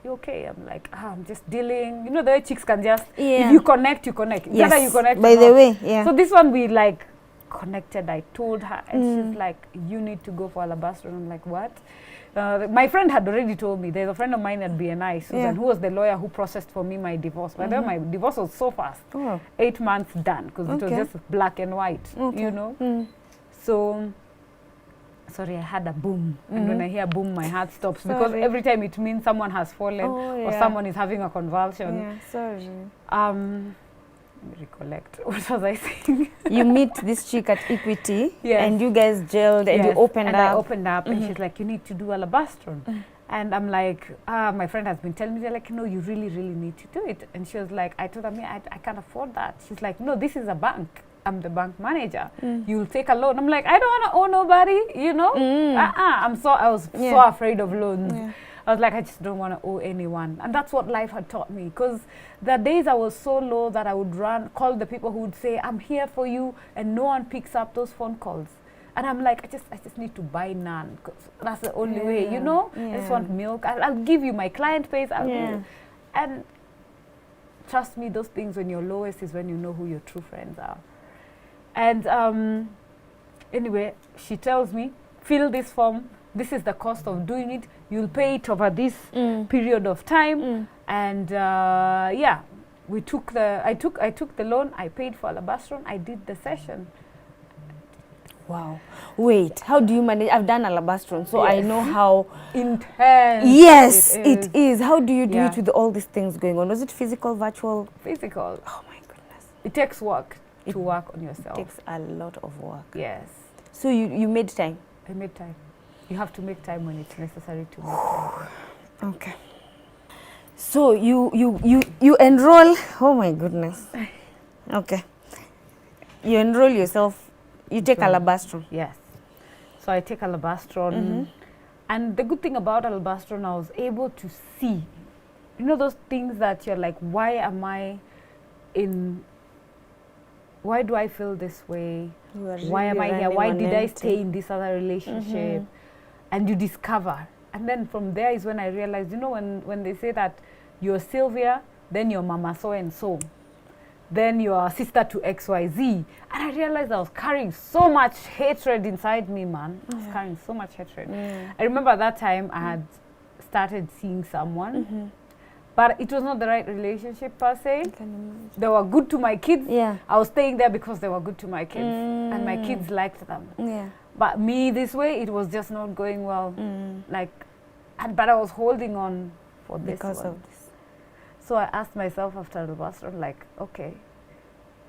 you okay? I'm like, I'm just dealing. You know, the way chicks can just, if you connect, you connect. Yes, Whether you connect by the way, yeah. So this one we like connected. I told her, and she's like, you need to go for Alabastron. I'm like, what? My friend had already told me. There's a friend of mine at BNI, Susan, who was the lawyer who processed for me my divorce. By the way, my divorce was so fast. 8 months done, because it was just black and white, you know. So, sorry, I had a boom. And when I hear boom, my heart stops. Because every time it means someone has fallen or someone is having a convulsion. Yeah, sorry. Let me recollect. What was I saying? You meet this chick at Equity, and you guys gelled, and you opened up. I opened up, and she's like, you need to do Alabastron. And I'm like, my friend has been telling me, they're like, no, you really, really need to do it. And she was like, I told her, I can't afford that. She's like, no, this is a bank. I'm the bank manager. You'll take a loan. I'm like, I don't want to owe nobody, you know. I was so afraid of loans. I was like, I just don't want to owe anyone. And that's what life had taught me. Because the days I was so low that I would call the people who would say, I'm here for you, and no one picks up those phone calls. And I'm like, I just need to buy naan, because that's the only way, you know. I just want milk. I'll give you my client pays. And trust me, those things when you're lowest is when you know who your true friends are. And anyway, she tells me, fill this form. This is the cost of doing it. You'll pay it over this period of time. And we took I took the loan. I paid for Alabastron. I did the session. Wow. Wait, how do you manage? I've done Alabastron, so I know how intense. Yes, it is. How do you do it with all these things going on? Was it physical, virtual? Physical. Oh my goodness. It takes work to work on yourself. It takes a lot of work. Yes. So you made time? I made time. You have to make time when it's necessary to make time. Okay. So you enroll. Oh my goodness. Okay. you enroll yourself, you take alabastron. Yes. So I take alabastron. And the good thing about alabastron, I was able to see, you know, those things that you're like, why do I feel this way? Why am I here? Why did I stay in this other relationship? And you discover. And then from there is when I realized, you know, when they say that you're Sylvia, then you're Mama so-and-so, then you're sister to XYZ. And I realized I was carrying so much hatred inside me, man. I was carrying so much hatred. I remember at that time I had started seeing someone, but it was not the right relationship per se. They were good to my kids. I was staying there because they were good to my kids, and my kids liked them. But me, this way, it was just not going well. But I was holding on for this because one. of this. So I asked myself after the bastard, like, okay,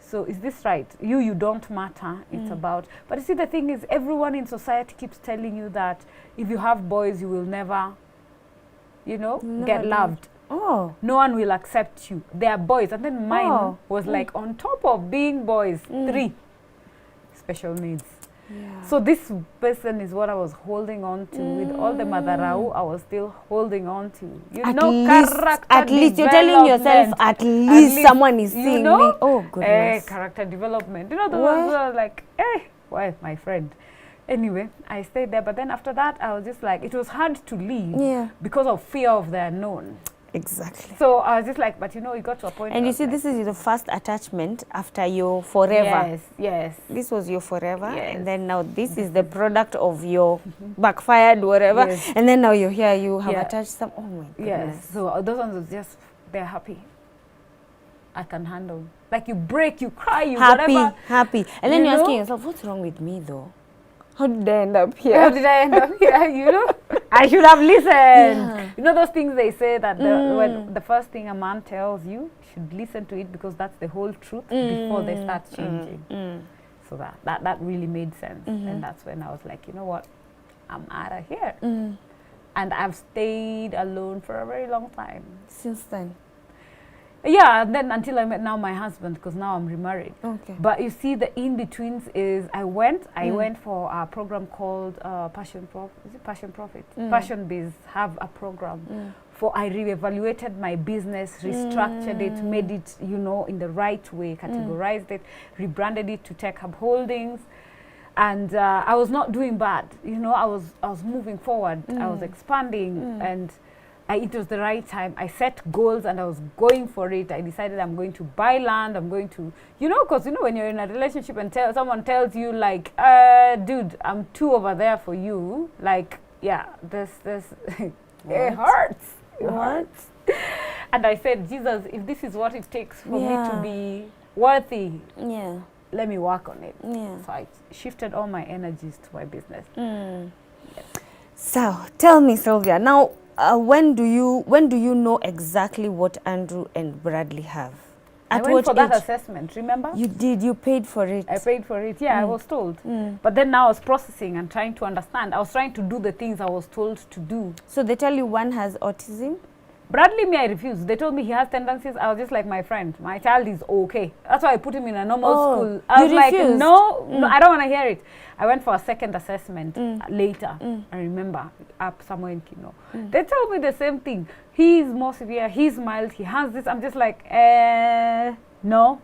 so is this right? You don't matter. It's about. But you see, the thing is, everyone in society keeps telling you that if you have boys, you will never, you know, get loved. No one will accept you. They are boys. And then mine was like on top of being boys, 3 special needs. So this person is what I was holding on to. With all the madarau, I was still holding on to. At least you're telling yourself, at least someone is seeing me. Oh, goodness. Character development. You know, the ones who are like, why, my friend. Anyway, I stayed there. But then after that, I was just like, it was hard to leave because of fear of the unknown. Exactly. So I was just like, but you know, it got to a point. And you see, this is the first attachment after your forever. Yes. This was your forever. And then now this is the product of your backfired whatever. And then now you're here, you have attached some. Oh my goodness. So those ones was just, they're happy. I can handle. Like you break, you cry, you whatever. Happy. And then you're asking yourself, what's wrong with me though? How did I end up here? How did I end up here? You know, I should have listened. You know those things they say that when the first thing a man tells you, you should listen to it because that's the whole truth before they start changing. So that really made sense. And that's when I was like, you know what, I'm out of here. And I've stayed alone for a very long time. Since then? Yeah, and then until I met now my husband, because now I'm remarried. But you see, the in-betweens is I went for a program called Passion Profit? Passion Biz have a program for I reevaluated my business, restructured it, made it, you know, in the right way, categorized it, rebranded it to Tech Hub Holdings. And I was not doing bad. You know, I was moving forward. I was expanding and it was the right time. I set goals and I was going for it. I decided I'm going to buy land. I'm going to, you know, because, you know, when you're in a relationship and someone tells you like, dude, I'm too over there for you. Like, yeah, this it hurts. It hurts. And I said, Jesus, if this is what it takes for me to be worthy, let me work on it. So I shifted all my energies to my business. So tell me, Sylvia, now, when do you know exactly what Andrew and Bradley have? I went for that assessment, remember? You did, you paid for it. I paid for it, I was told. But then now I was processing and trying to understand. I was trying to do the things I was told to do. So they tell you one has autism? Bradley, me, I refused. They told me he has tendencies. I was just like, my friend, my child is okay. That's why I put him in a normal school. I was like, no, I don't want to hear it. I went for a second assessment later. I remember, up somewhere in Kino. They told me the same thing. He's more severe, he's mild, he has this. I'm just like, no.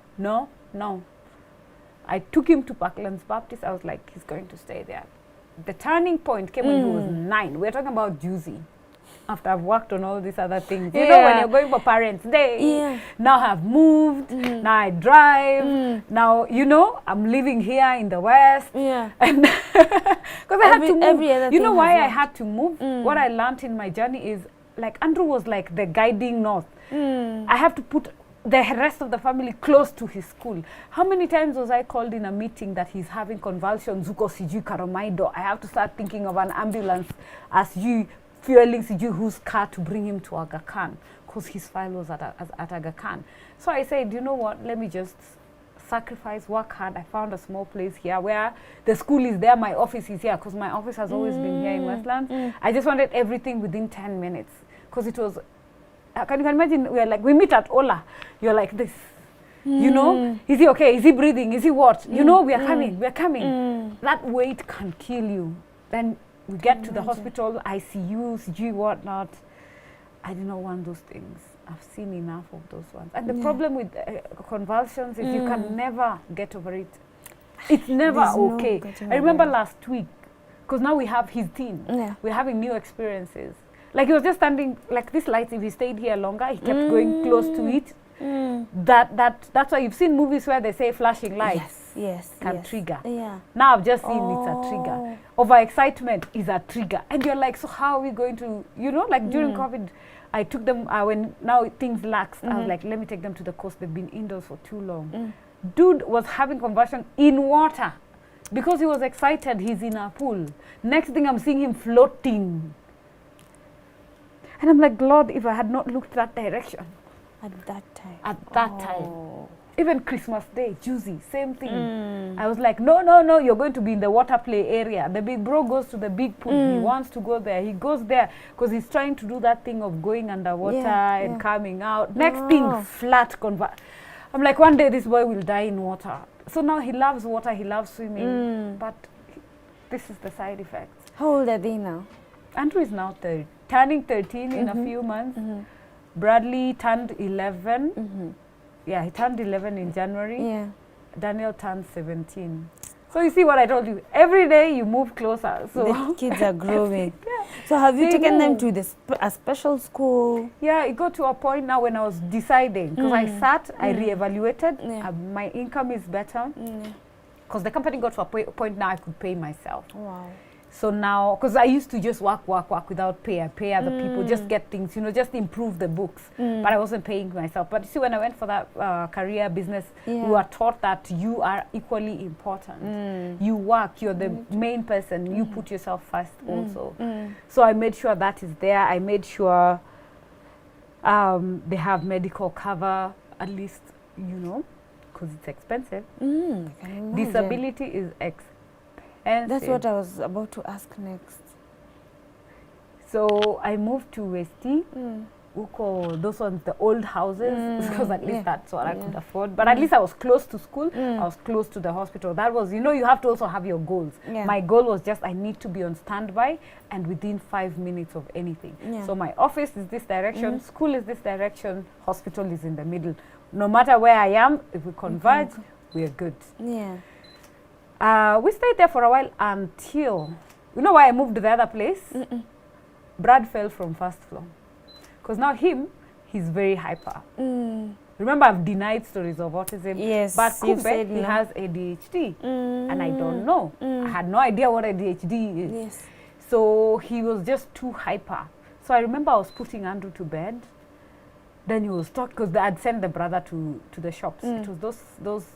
I took him to Parklands Baptist. I was like, he's going to stay there. The turning point came when he was 9. We're talking about Juicy. After I've worked on all these other things. You know, when you're going for Parents' Day, now I've moved, now I drive, now, you know, I'm living here in the West. And because I had to move. You know why I had to move? What I learned in my journey is, like, Andrew was like the guiding north. I have to put the rest of the family close to his school. How many times was I called in a meeting that he's having convulsions, Zuko Siju Karomaido? I have to start thinking of an ambulance as you fueling Siju whose car to bring him to Aga Khan, because his file was at Aga Khan. So I said, you know what, let me just sacrifice, work hard. I found a small place here where the school is there, my office is here, because my office has always been here in Westlands. I just wanted everything within 10 minutes, because it was, can you imagine, we meet at Ola, you're like this. You know, is he okay? Is he breathing? Is he what? You know, we are coming, we are coming. That weight can kill you. Then we get to the hospital, ICUs, whatnot. I do not want those things. I've seen enough of those ones. And the problem with convulsions is you can never get over it. It's never okay. I remember last week, because now we have his team. Yeah. We're having new experiences. Like he was just standing, like this light, if he stayed here longer, he kept going close to it. That's why you've seen movies where they say flashing lights can trigger. Yeah. Now I've just seen it's a trigger. Overexcitement is a trigger. And you're like, so how are we going to, you know, like during COVID, I took them, when now things laxed, I was like, let me take them to the coast. They've been indoors for too long. Dude was having convulsion in water. Because he was excited, he's in a pool. Next thing I'm seeing him floating. And I'm like, Lord, if I had not looked that direction. At that time. At that time. Even Christmas Day, Juicy, same thing. I was like, no, you're going to be in the water play area. The big bro goes to the big pool. He wants to go there. He goes there because he's trying to do that thing of going underwater and coming out. Next thing, flat I'm like, one day this boy will die in water. So now he loves water, he loves swimming, but this is the side effects. How old are they now? Andrew is now turning 13 in a few months. Bradley turned 11. Yeah, he turned 11 in January. Yeah. Daniel turned 17. So you see what I told you. Every day you move closer. So the kids are growing. So have you taken them to a special school? Yeah, it got to a point now when I was deciding. Because I sat, I reevaluated. My income is better. Because the company got to a point now I could pay myself. Wow. So now, because I used to just work without pay. I pay other people, just get things, you know, just improve the books. But I wasn't paying myself. But you see, when I went for that career business, we were taught that you are equally important. You work, you're the main person. You put yourself first also. So I made sure that is there. I made sure they have medical cover, at least, you know, because it's expensive. Disability is expensive. That's what I was about to ask next. So I moved to Westi, those ones, the old houses, because at least that's what I could afford. But at least I was close to school, I was close to the hospital. That was, you know, you have to also have your goals. My goal was just I need to be on standby and within 5 minutes of anything. So my office is this direction, school is this direction, hospital is in the middle. No matter where I am, if we converge, we are good. We stayed there for a while until, you know why I moved to the other place? Brad fell from first floor. Because now he's very hyper. Remember, I've denied stories of autism. Yes, but Kupe, he has ADHD. And I don't know. I had no idea what ADHD is. Yes. So he was just too hyper. So I remember I was putting Andrew to bed. Then he was talking, because I'd sent the brother to the shops. It was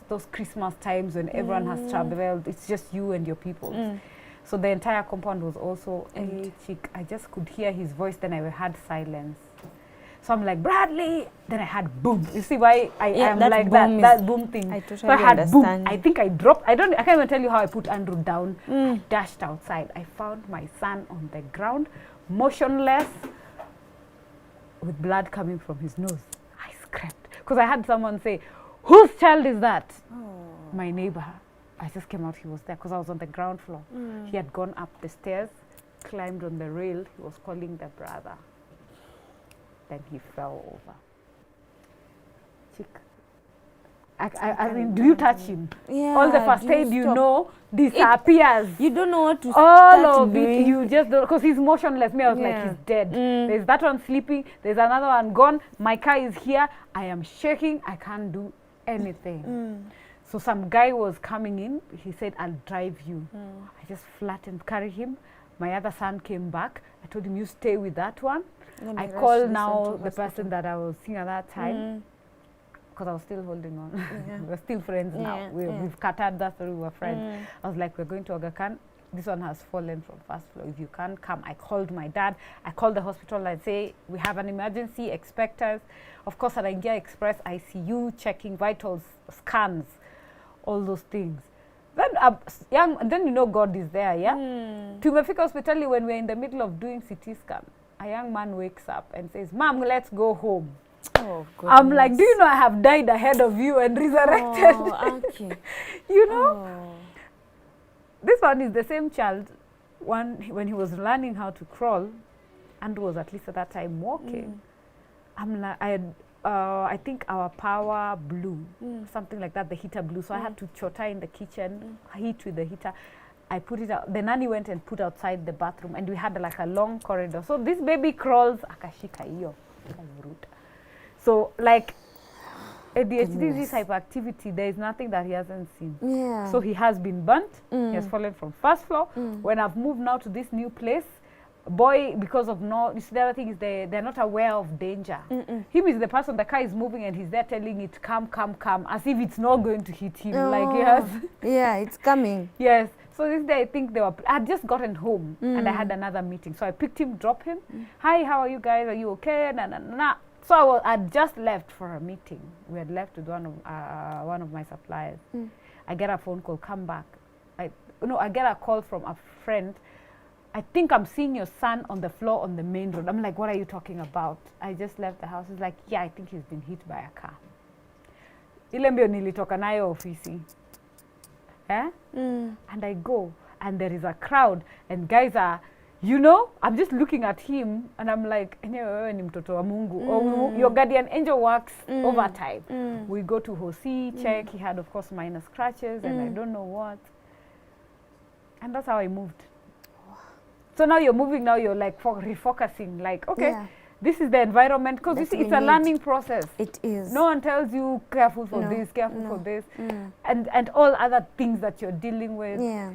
those Christmas times when everyone has traveled. It's just you and your people. So the entire compound was also empty. I just could hear his voice. Then I had silence. So I'm like, Bradley. Then I had boom. You see why I am like that? That boom thing. I totally so I had understand. Boom. I think I dropped. I can't even tell you how I put Andrew down. I dashed outside. I found my son on the ground, motionless, with blood coming from his nose. I screamed because I had someone say, whose child is that? My neighbor. I just came out, he was there because I was on the ground floor. He had gone up the stairs, climbed on the rail, he was calling the brother. Then he fell over. Chick. I mean, do you touch him? Yeah, all the first aid you know disappears. You don't know what to all of it, you just don't, because he's motionless. Me, I was like, he's dead. There's that one sleeping, there's another one gone. My car is here, I am shaking, I can't do anything. So some guy was coming in, he said, I'll drive you. I just flattened, carry him. My other son came back. I told him, you stay with that one. I called now the person that I was seeing at that time. Because I was still holding on. We're still friends now. We've cut out that story, we were friends. I was like, we're going to Aga Khan. This one has fallen from first floor. If you can't come, I called my dad. I called the hospital and say, we have an emergency, expect us. Of course, at India Express, ICU, checking vitals, scans, all those things. Then then you know God is there, yeah? Tumefika hospitali, when we're in the middle of doing CT scan, a young man wakes up and says, Mom, let's go home. Oh, I'm like, do you know I have died ahead of you and resurrected? Oh, okay. You know? Oh. This one is the same child. When he was learning how to crawl, and was at least at that time walking, I'm like, I think our power blew, something like that, the heater blew. So I had to chota in the kitchen, heat with the heater. I put it out. The nanny went and put outside the bathroom, and we had like a long corridor. So this baby crawls, akashika iyo. So like ADHD, this hyperactivity, there is nothing that he hasn't seen. Yeah. So he has been burnt. He has fallen from first floor. When I've moved now to this new place, boy, because of you see, the other thing is they're not aware of danger. Him is the person, the car is moving and he's there telling it, come, as if it's not going to hit him. Oh. Like, yes. Yeah, it's coming. Yes. So this day, I think I had just gotten home and I had another meeting. So I picked him, dropped him. Hi, how are you guys? Are you okay? Nah. So I'd just left for a meeting. We had left with one of my suppliers. I get a phone call, come back. I get a call from a friend. I think I'm seeing your son on the floor on the main road. I'm like, what are you talking about? I just left the house. He's like, yeah, I think he's been hit by a car. Ile mbio nilitoka nayo ofisi. And I go, and there is a crowd, and guys are, I'm just looking at him, and I'm like, wewe ni mtoto wa Mungu. Or your guardian angel works overtime. We go to Hosi, check. He had, of course, minor scratches, and I don't know what. And that's how I moved. So now you're moving, now you're like refocusing, like, okay, this is the environment, because you see, it's a learning process. It is. No one tells you, careful for this, careful for this, and all other things that you're dealing with. Yeah.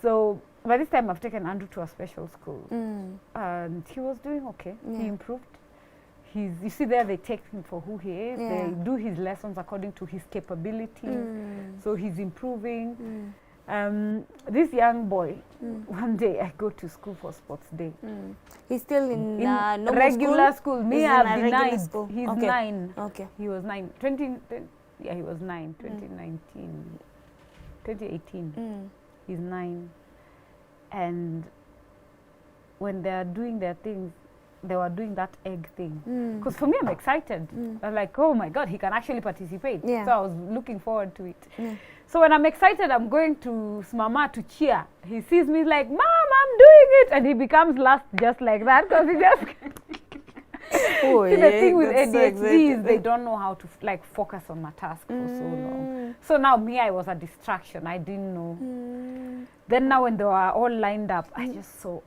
So by this time, I've taken Andrew to a special school, and he was doing okay. He improved. You see there, they take him for who he is. They do his lessons according to his capabilities. So he's improving. This young boy, one day I go to school for sports day. He's still in regular school. Me, I've been 9. He's okay. 9. Okay. He was 9. He was 9. 2019. 2018. He's 9. And when they are doing their things, they were doing that egg thing. Because for me, I'm excited. I'm like, oh my God, he can actually participate. Yeah. So I was looking forward to it. So when I'm excited, I'm going to Mama to cheer. He sees me like, Mom, I'm doing it. And he becomes last just like that, because he just... Oh, see, the thing with ADHD is they don't know how to focus on my task for so long. So now me, I was a distraction. I didn't know. Then now when they were all lined up, I just saw,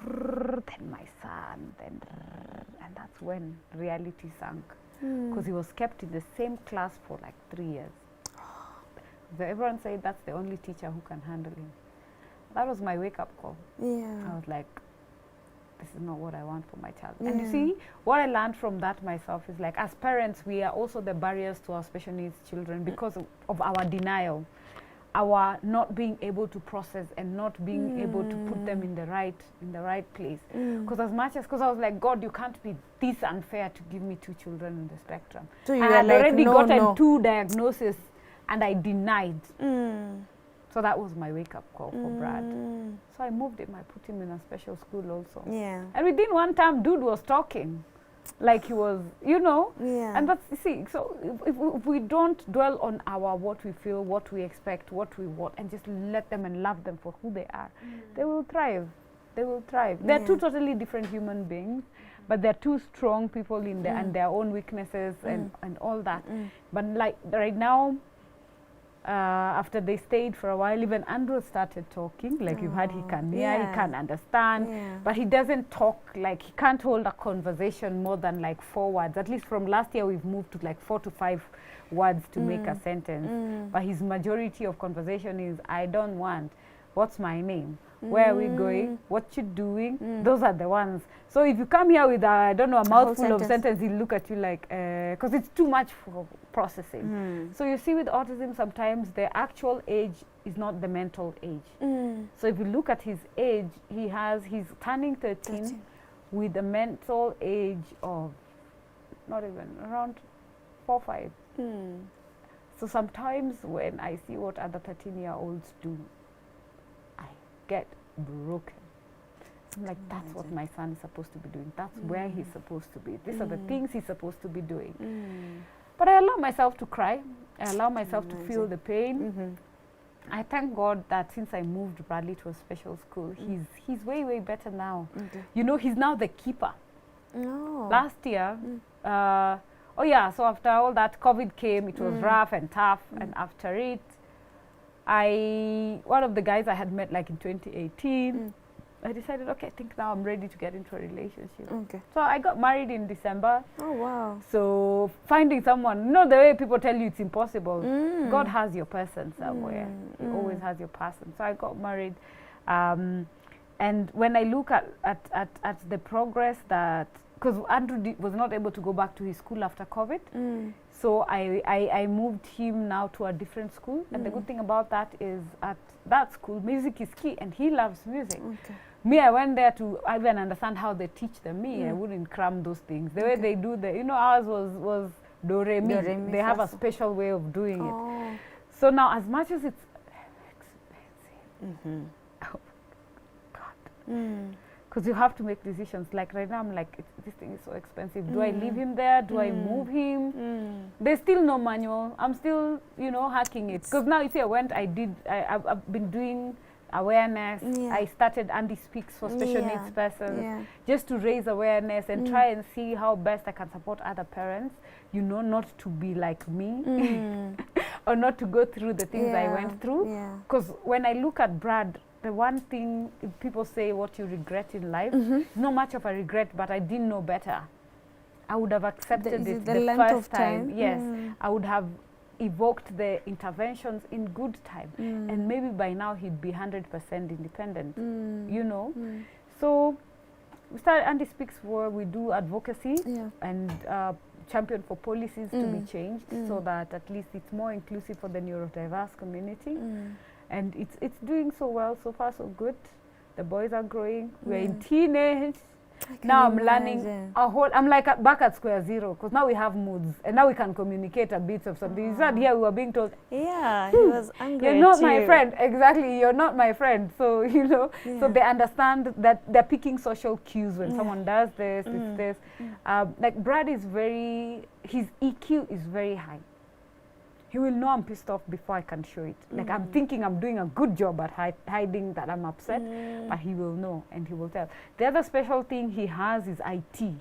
then my son, and that's when reality sank. Because he was kept in the same class for like 3 years. So everyone said that's the only teacher who can handle him. That was my wake-up call. Yeah. I was like, this is not what I want for my child. And you see, what I learned from that myself is like, as parents, we are also the barriers to our special needs children because of our denial, our not being able to process and not being able to put them in the right place. Because because I was like, God, you can't be this unfair to give me 2 children in the spectrum. So you I were had like, already no, gotten 2 diagnoses, and I denied. So that was my wake-up call for Brad. So I moved him. I put him in a special school also. Yeah. And within one time, dude was talking. Like he was, Yeah. And that's, you see, so if we don't dwell on what we feel, what we expect, what we want, and just let them and love them for who they are, they will thrive. They will thrive. They're 2 totally different human beings, but they're 2 strong people in their and their own weaknesses and all that. But like right now, after they stayed for a while, even Andrew started talking. Like you've heard, he can hear, he can understand, but he doesn't talk, like he can't hold a conversation more than like 4 words. At least from last year, we've moved to like 4 to 5 words to make a sentence. But his majority of conversation is, I don't want, what's my name? Where are we going? What you doing? Those are the ones. So if you come here with a mouthful of sentence, he'll look at you like, because it's too much for processing. So you see with autism, sometimes the actual age is not the mental age. So if you look at his age, he's turning 13 with a mental age of not even around 4, 5. So sometimes when I see what other 13-year-olds do, I get broken. I'm like, that's what my son is supposed to be doing. That's where he's supposed to be. These are the things he's supposed to be doing. But I allow myself to cry. I allow myself to feel the pain. I thank God that since I moved Bradley to a special school, he's way, way better now. You know, he's now the keeper. Last year, so after all that, COVID came, it was rough and tough. And after it, one of the guys I had met like in 2018, I decided, okay, I think now I'm ready to get into a relationship. So I got married in December. Oh, wow. So finding someone, you know the way people tell you it's impossible, God has your person somewhere. He always has your person. So I got married. And when I look at the progress that, because Andrew was not able to go back to his school after COVID, so I moved him now to a different school. And the good thing about that is at that school, music is key, and he loves music. Me, I went there to even understand how they teach them. I wouldn't cram those things. The way they do ours was do re mi. They have a special way of doing it. So now, as much as it's expensive, oh God, because you have to make decisions. Like right now, I'm like, this thing is so expensive. Do I leave him there? Do I move him? There's still no manual. I'm still, hacking it. Because now, you see, I've been doing awareness. I started Andy Speaks for special needs persons, just to raise awareness and try and see how best I can support other parents, not to be like me or not to go through the things I went through. Because when I look at Brad, the one thing people say what you regret in life, not much of a regret, but I didn't know better. I would have accepted it the first time. Yes, I would have evoked the interventions in good time, and maybe by now he'd be 100% independent, So we started Andy Speaks, where we do advocacy and champion for policies to be changed, so that at least it's more inclusive for the neurodiverse community. And it's doing so well. So far, so good. The boys are growing. We're in teenage. Now I'm learning a whole, I'm like back at square zero, because now we have moods and now we can communicate a bit of something. You said here we were being told, he was angry. You're not my friend. Exactly, you're not my friend. So, so they understand that they're picking social cues when someone does this, it's this. Like Brad is his EQ is very high. He will know I'm pissed off before I can show it. Like I'm thinking I'm doing a good job at hiding that I'm upset, but he will know and he will tell. The other special thing he has is IT.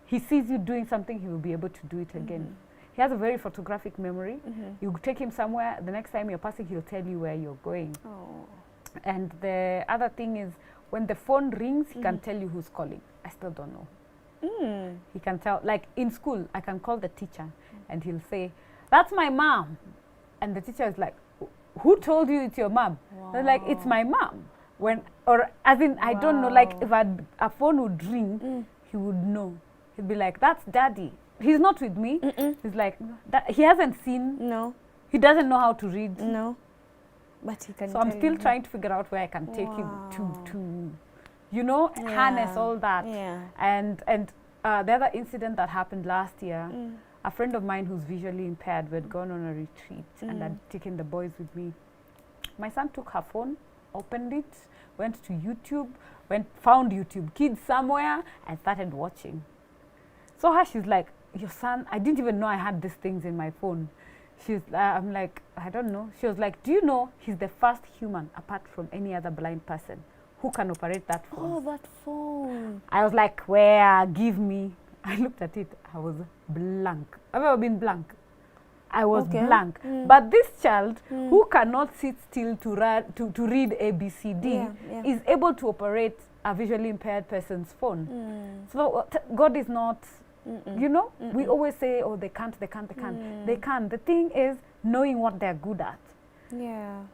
He sees you doing something, he will be able to do it again. He has a very photographic memory. You take him somewhere, the next time you're passing, he'll tell you where you're going. And the other thing is, when the phone rings, he can tell you who's calling. I still don't know. He can tell, like in school, I can call the teacher and he'll say, "That's my mom." And the teacher is like, "Who told you it's your mom?" They're like, "It's my mom." I don't know, like if a phone would ring, he would know. He'd be like, "That's daddy." He's not with me. He's like, he hasn't seen. No. He doesn't know how to read. No. But he can. So I'm still trying to figure out where I can take him to harness all that. And the other incident that happened last year, a friend of mine who's visually impaired, we had gone on a retreat and I'd taken the boys with me. My son took her phone, opened it, went to YouTube, found YouTube Kids somewhere and started watching. So she's like, "Your son," I didn't even know I had these things in my phone. I'm like, "I don't know." She was like, "Do you know he's the first human, apart from any other blind person, who can operate that phone?" Oh, that phone. I was like, "Where? Give me." I looked at it, I was blank. I've ever been blank. I was blank. But this child, who cannot sit still to read ABCD, is able to operate a visually impaired person's phone. So God is not, we always say, "Oh, they can't. They can. The thing is knowing what they're good at.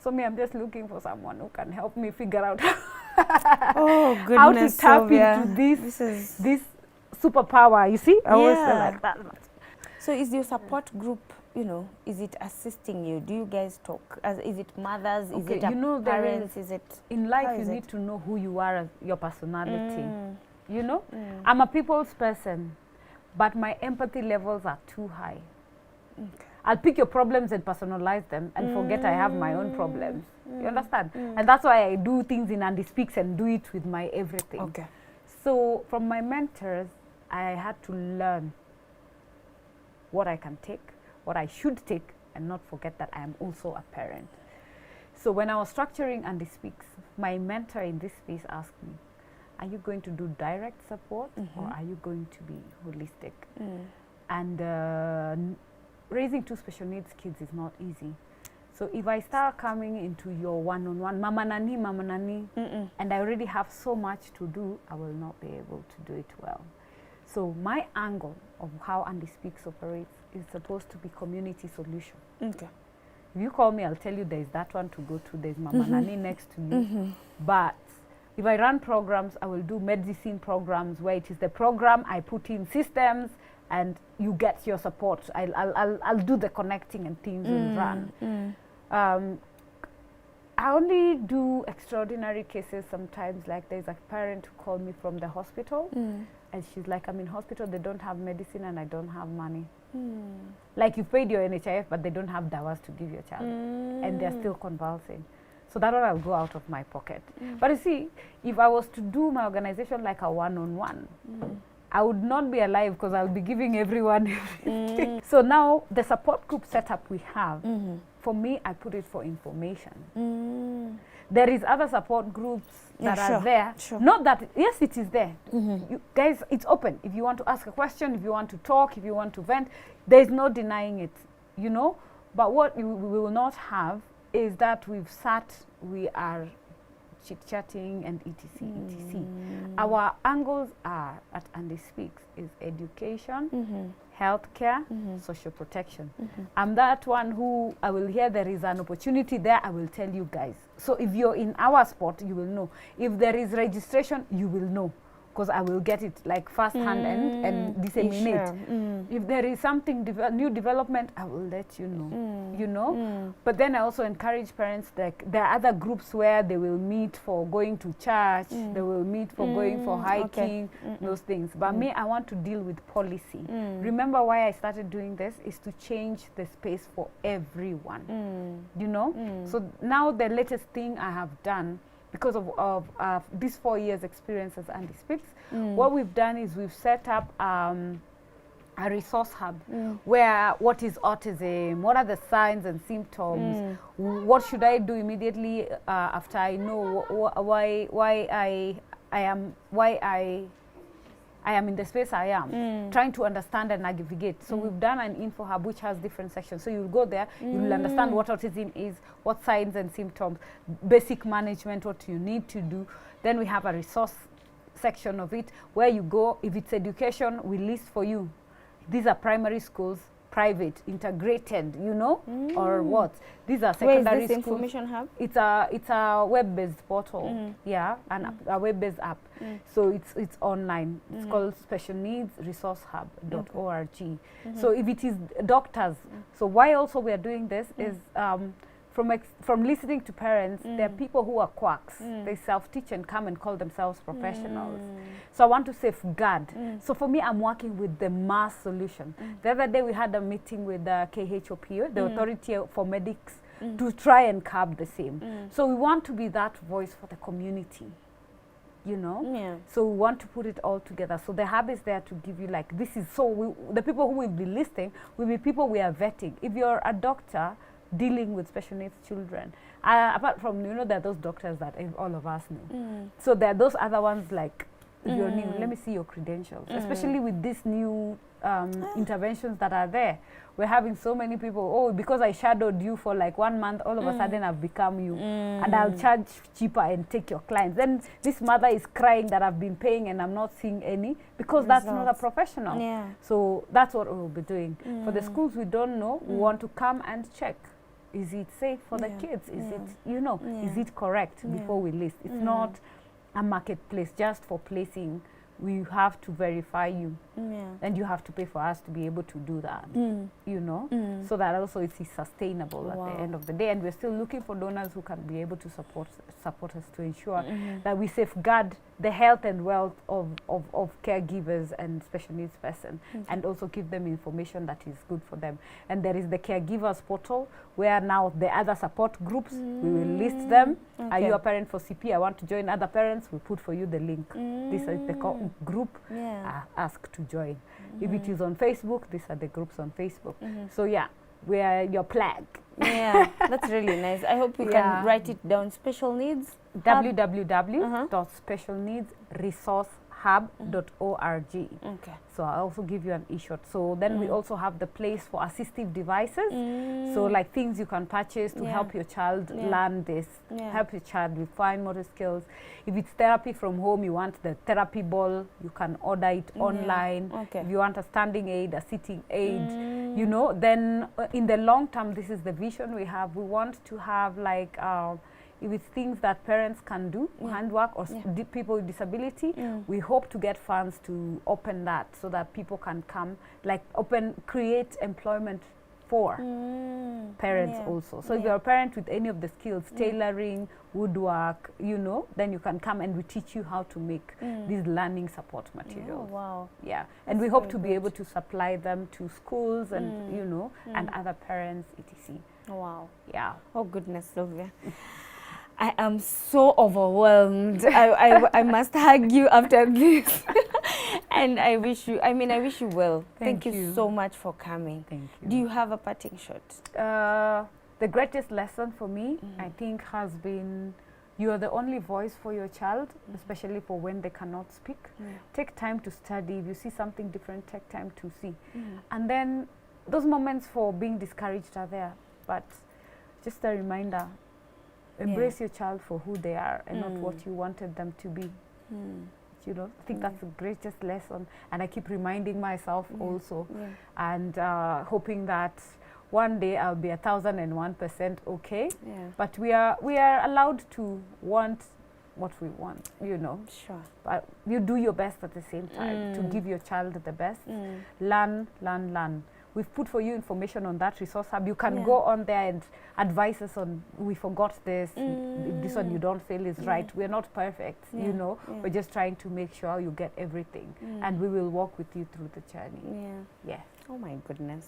So I'm just looking for someone who can help me figure out how to tap into this superpower, you see? I always feel like that. So is your support group, is it assisting you? Do you guys talk? Is it mothers? Is it parents? Is it in life? You need to know who you are, as your personality. I'm a people's person, but my empathy levels are too high. I'll pick your problems and personalize them and forget I have my own problems. You understand? And that's why I do things in Andy Speaks and do it with my everything. Okay. So from my mentors, I had to learn what I can take, what I should take, and not forget that I am also a parent. So when I was structuring Andy Speaks, my mentor in this space asked me, are you going to do direct support or are you going to be holistic? And raising 2 special needs kids is not easy. So if I start coming into your one-on-one, mama nani, and I already have so much to do, I will not be able to do it well. So my angle of how Andy Speaks operates is supposed to be community solution. Okay. If you call me, I'll tell you there's that one to go to, there's Mama Nani next to you. But if I run programs, I will do medicine programs where it is the program, I put in systems, and you get your support. I'll do the connecting and things and run. I only do extraordinary cases sometimes, like there's a parent who called me from the hospital, and she's like, I'm in hospital, they don't have medicine and I don't have money. Like you've paid your NHIF, but they don't have dawas to give your child, and they're still convulsing. So that one I'll go out of my pocket. But you see, if I was to do my organization like a one-on-one, I would not be alive because I'll be giving everyone everything. So now the support group setup we have, for me, I put it for information. There is other support groups that are there. Not that, yes, it is there. You guys, it's open. If you want to ask a question, if you want to talk, if you want to vent, there's no denying it, you know. But what we will not have is that we are chit-chatting and etc. Our angles are at Andy Speaks is education, healthcare, social protection. I'm that one who I will hear there is an opportunity there, I will tell you guys. So if you're in our spot, you will know. If there is registration, you will know, because I will get it like first hand and disseminate. If there is something new development, I will let you know. You know. But then I also encourage parents, like there are other groups where they will meet for going to church, they will meet for going for hiking, those things. But me, I want to deal with policy. Remember why I started doing this is to change the space for everyone. You know. So now the latest thing I have done, because of these 4 years experience as Andy Speaks, what we've done is we've set up a resource hub where what is autism, what are the signs and symptoms, what should I do immediately after I know why I am in the space I am, trying to understand and navigate. So we've done an info hub which has different sections. So you'll go there, you'll understand what autism is, what signs and symptoms, basic management, what you need to do. Then we have a resource section of it where you go. If it's education, we list for you. These are primary schools, private, integrated, you know, or what? These are secondary Where is this schools. information hub? It's a web-based portal, yeah, and a web-based app. So it's online. It's called specialneedsresourcehub.org. So if it is doctors, so why also we are doing this is from listening to parents, there are people who are quacks. They self-teach and come and call themselves professionals. So I want to safeguard. So for me, I'm working with the mass solution. The other day we had a meeting with the KHOPO, the Authority for Medics, to try and curb the same. So we want to be that voice for the community. You know, so we want to put it all together. So the hub is there to give you like this is the people who will be listing will be people we are vetting. If you're a doctor dealing with special needs children, apart from there are those doctors that all of us know. So there are those other ones like if you're new, let me see your credentials, especially with these new interventions that are there. We're having so many people, because I shadowed you for like 1 month, all of a sudden I've become you. And I'll charge cheaper and take your clients. Then this mother is crying that I've been paying and I'm not seeing any because that's not a professional. So that's what we'll be doing. For the schools we don't know, we want to come and check. Is it safe for the kids? Is it, is it correct before we list? It's not a marketplace just for placing we have to verify you. Yeah. And you have to pay for us to be able to do that, you know, so that also it is sustainable at the end of the day. And we're still looking for donors who can be able to support us to ensure that we safeguard the health and wealth of caregivers and special needs persons, and also give them information that is good for them. And there is the caregivers portal where now the other support groups, we will list them. Are you a parent for CP? I want to join other parents. We put for you the link. This is the group. Ask to join. If it is on Facebook, these are the groups on Facebook. So yeah, we are your flag. Yeah, that's really nice. I hope you can write it down. Special needs www.specialneedsresourcehub.org. Okay. So I'll also give you an e-shot. So then we also have the place for assistive devices. So like things you can purchase to help your child learn this, help your child with fine motor skills. If it's therapy from home, you want the therapy ball, you can order it online. Okay. If you want a standing aid, a sitting aid, you know, then in the long term, this is the vision we have. We want to have like, if it's things that parents can do, handwork, or people with disability, we hope to get funds to open that so that people can come, like create employment for parents also. So if you're a parent with any of the skills, tailoring, woodwork, you know, then you can come and we teach you how to make these learning support materials. Oh, wow. Yeah, and we hope to be able to supply them to schools and, you know, and other parents, etc. Wow. Yeah. Oh, goodness, Sylvia. I am so overwhelmed. I must hug you after this. And I wish you well. Thank you so much for coming. Thank you. Do you have a parting shot? The greatest lesson for me, I think, has been you are the only voice for your child, especially for when they cannot speak. Take time to study. If you see something different, take time to see. And then those moments for being discouraged are there. But just a reminder, embrace your child for who they are and not what you wanted them to be. You know, I think that's the greatest lesson, and I keep reminding myself also, and hoping that one day I'll be 1001% okay. But we are allowed to want what we want, you know. Sure. But you do your best at the same time to give your child the best. Learn. We've put for you information on that resource hub. You can go on there and advise us on, we forgot this, if this one you don't feel is right. We're not perfect, you know. We're just trying to make sure you get everything. And we will walk with you through the journey. Yeah. Oh my goodness.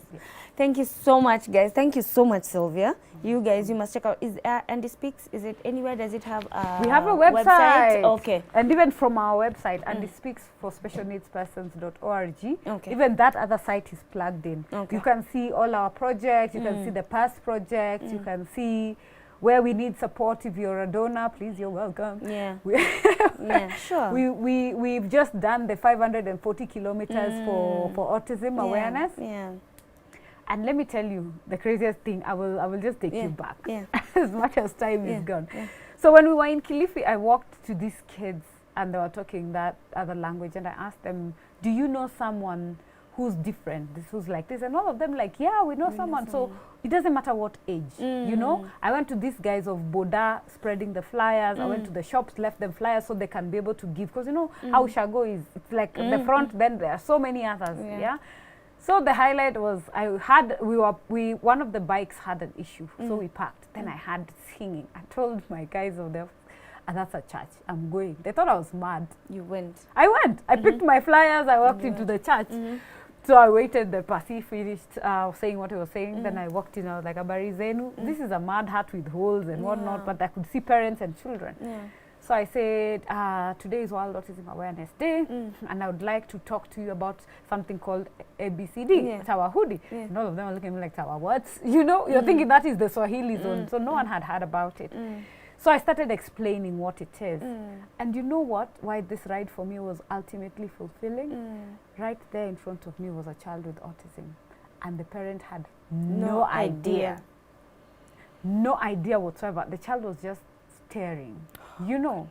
Thank you so much, guys. Thank you so much, Sylvia. You guys, you must check out. Is Andy Speaks, is it anywhere? Does it have a We have a website. Okay. And even from our website, Andy Speaks for specialneedspersons.org, even that other site is plugged in. You can see all our projects, you can see the past projects, you can see where we need support. If you're a donor, please, you're welcome. Sure. We've just done the 540 kilometers for autism awareness. And let me tell you the craziest thing. I will just take you back as much as time is gone. So when we were in Kilifi, I walked to these kids and they were talking that other language, and I asked them, do you know someone who's different, who's like this? And all of them like, yeah, we know someone. So it doesn't matter what age, you know. I went to these guys of Boda spreading the flyers. I went to the shops, left them flyers so they can be able to give. Because you know how Shago is, it's like the front, then there are so many others, So the highlight was, one of the bikes had an issue, so we parked. Then I had singing. I told my guys of them, that's a church, I'm going. They thought I was mad. You went? I went. I picked my flyers, I walked into the church. So I waited, the Pasi finished saying what he was saying. Then I walked in, I was like, Abari Zenu, this is a mad hat with holes and whatnot, but I could see parents and children. So I said, today is World Autism Awareness Day, and I would like to talk to you about something called ABCD, Tawa Hudi. And all of them are looking at me like, Tawa what? You know, you're thinking that is the Swahili zone. So no one had heard about it. So I started explaining what it is. And you know what? Why this ride for me was ultimately fulfilling? Right there in front of me was a child with autism. And the parent had no idea. No idea whatsoever. The child was just staring, you know.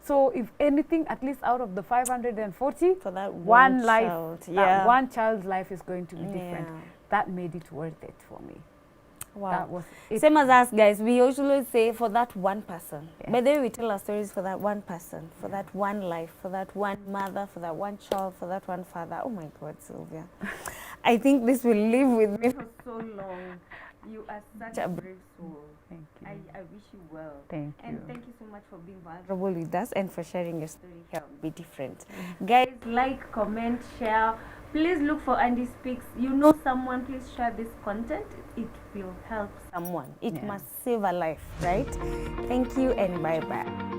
So if anything, at least out of the 540, for that one life, child, that one child's life is going to be different. That made it worth it for me. Wow. That was it. Same as us, guys. We usually say for that one person. Yes. By the way, we tell our stories for that one person, for that one life, for that one mother, for that one child, for that one father. Oh my God, Sylvia. I think this will live with me for so long. You are such a brave soul. Thank you. I wish you well. Thank you. And thank you so much for being vulnerable with us and for sharing your story here on Be Different. Guys, like, comment, share. Please look for Andy Speaks. You know someone, please share this content. It will help someone. It must save a life, right? Thank you and bye-bye.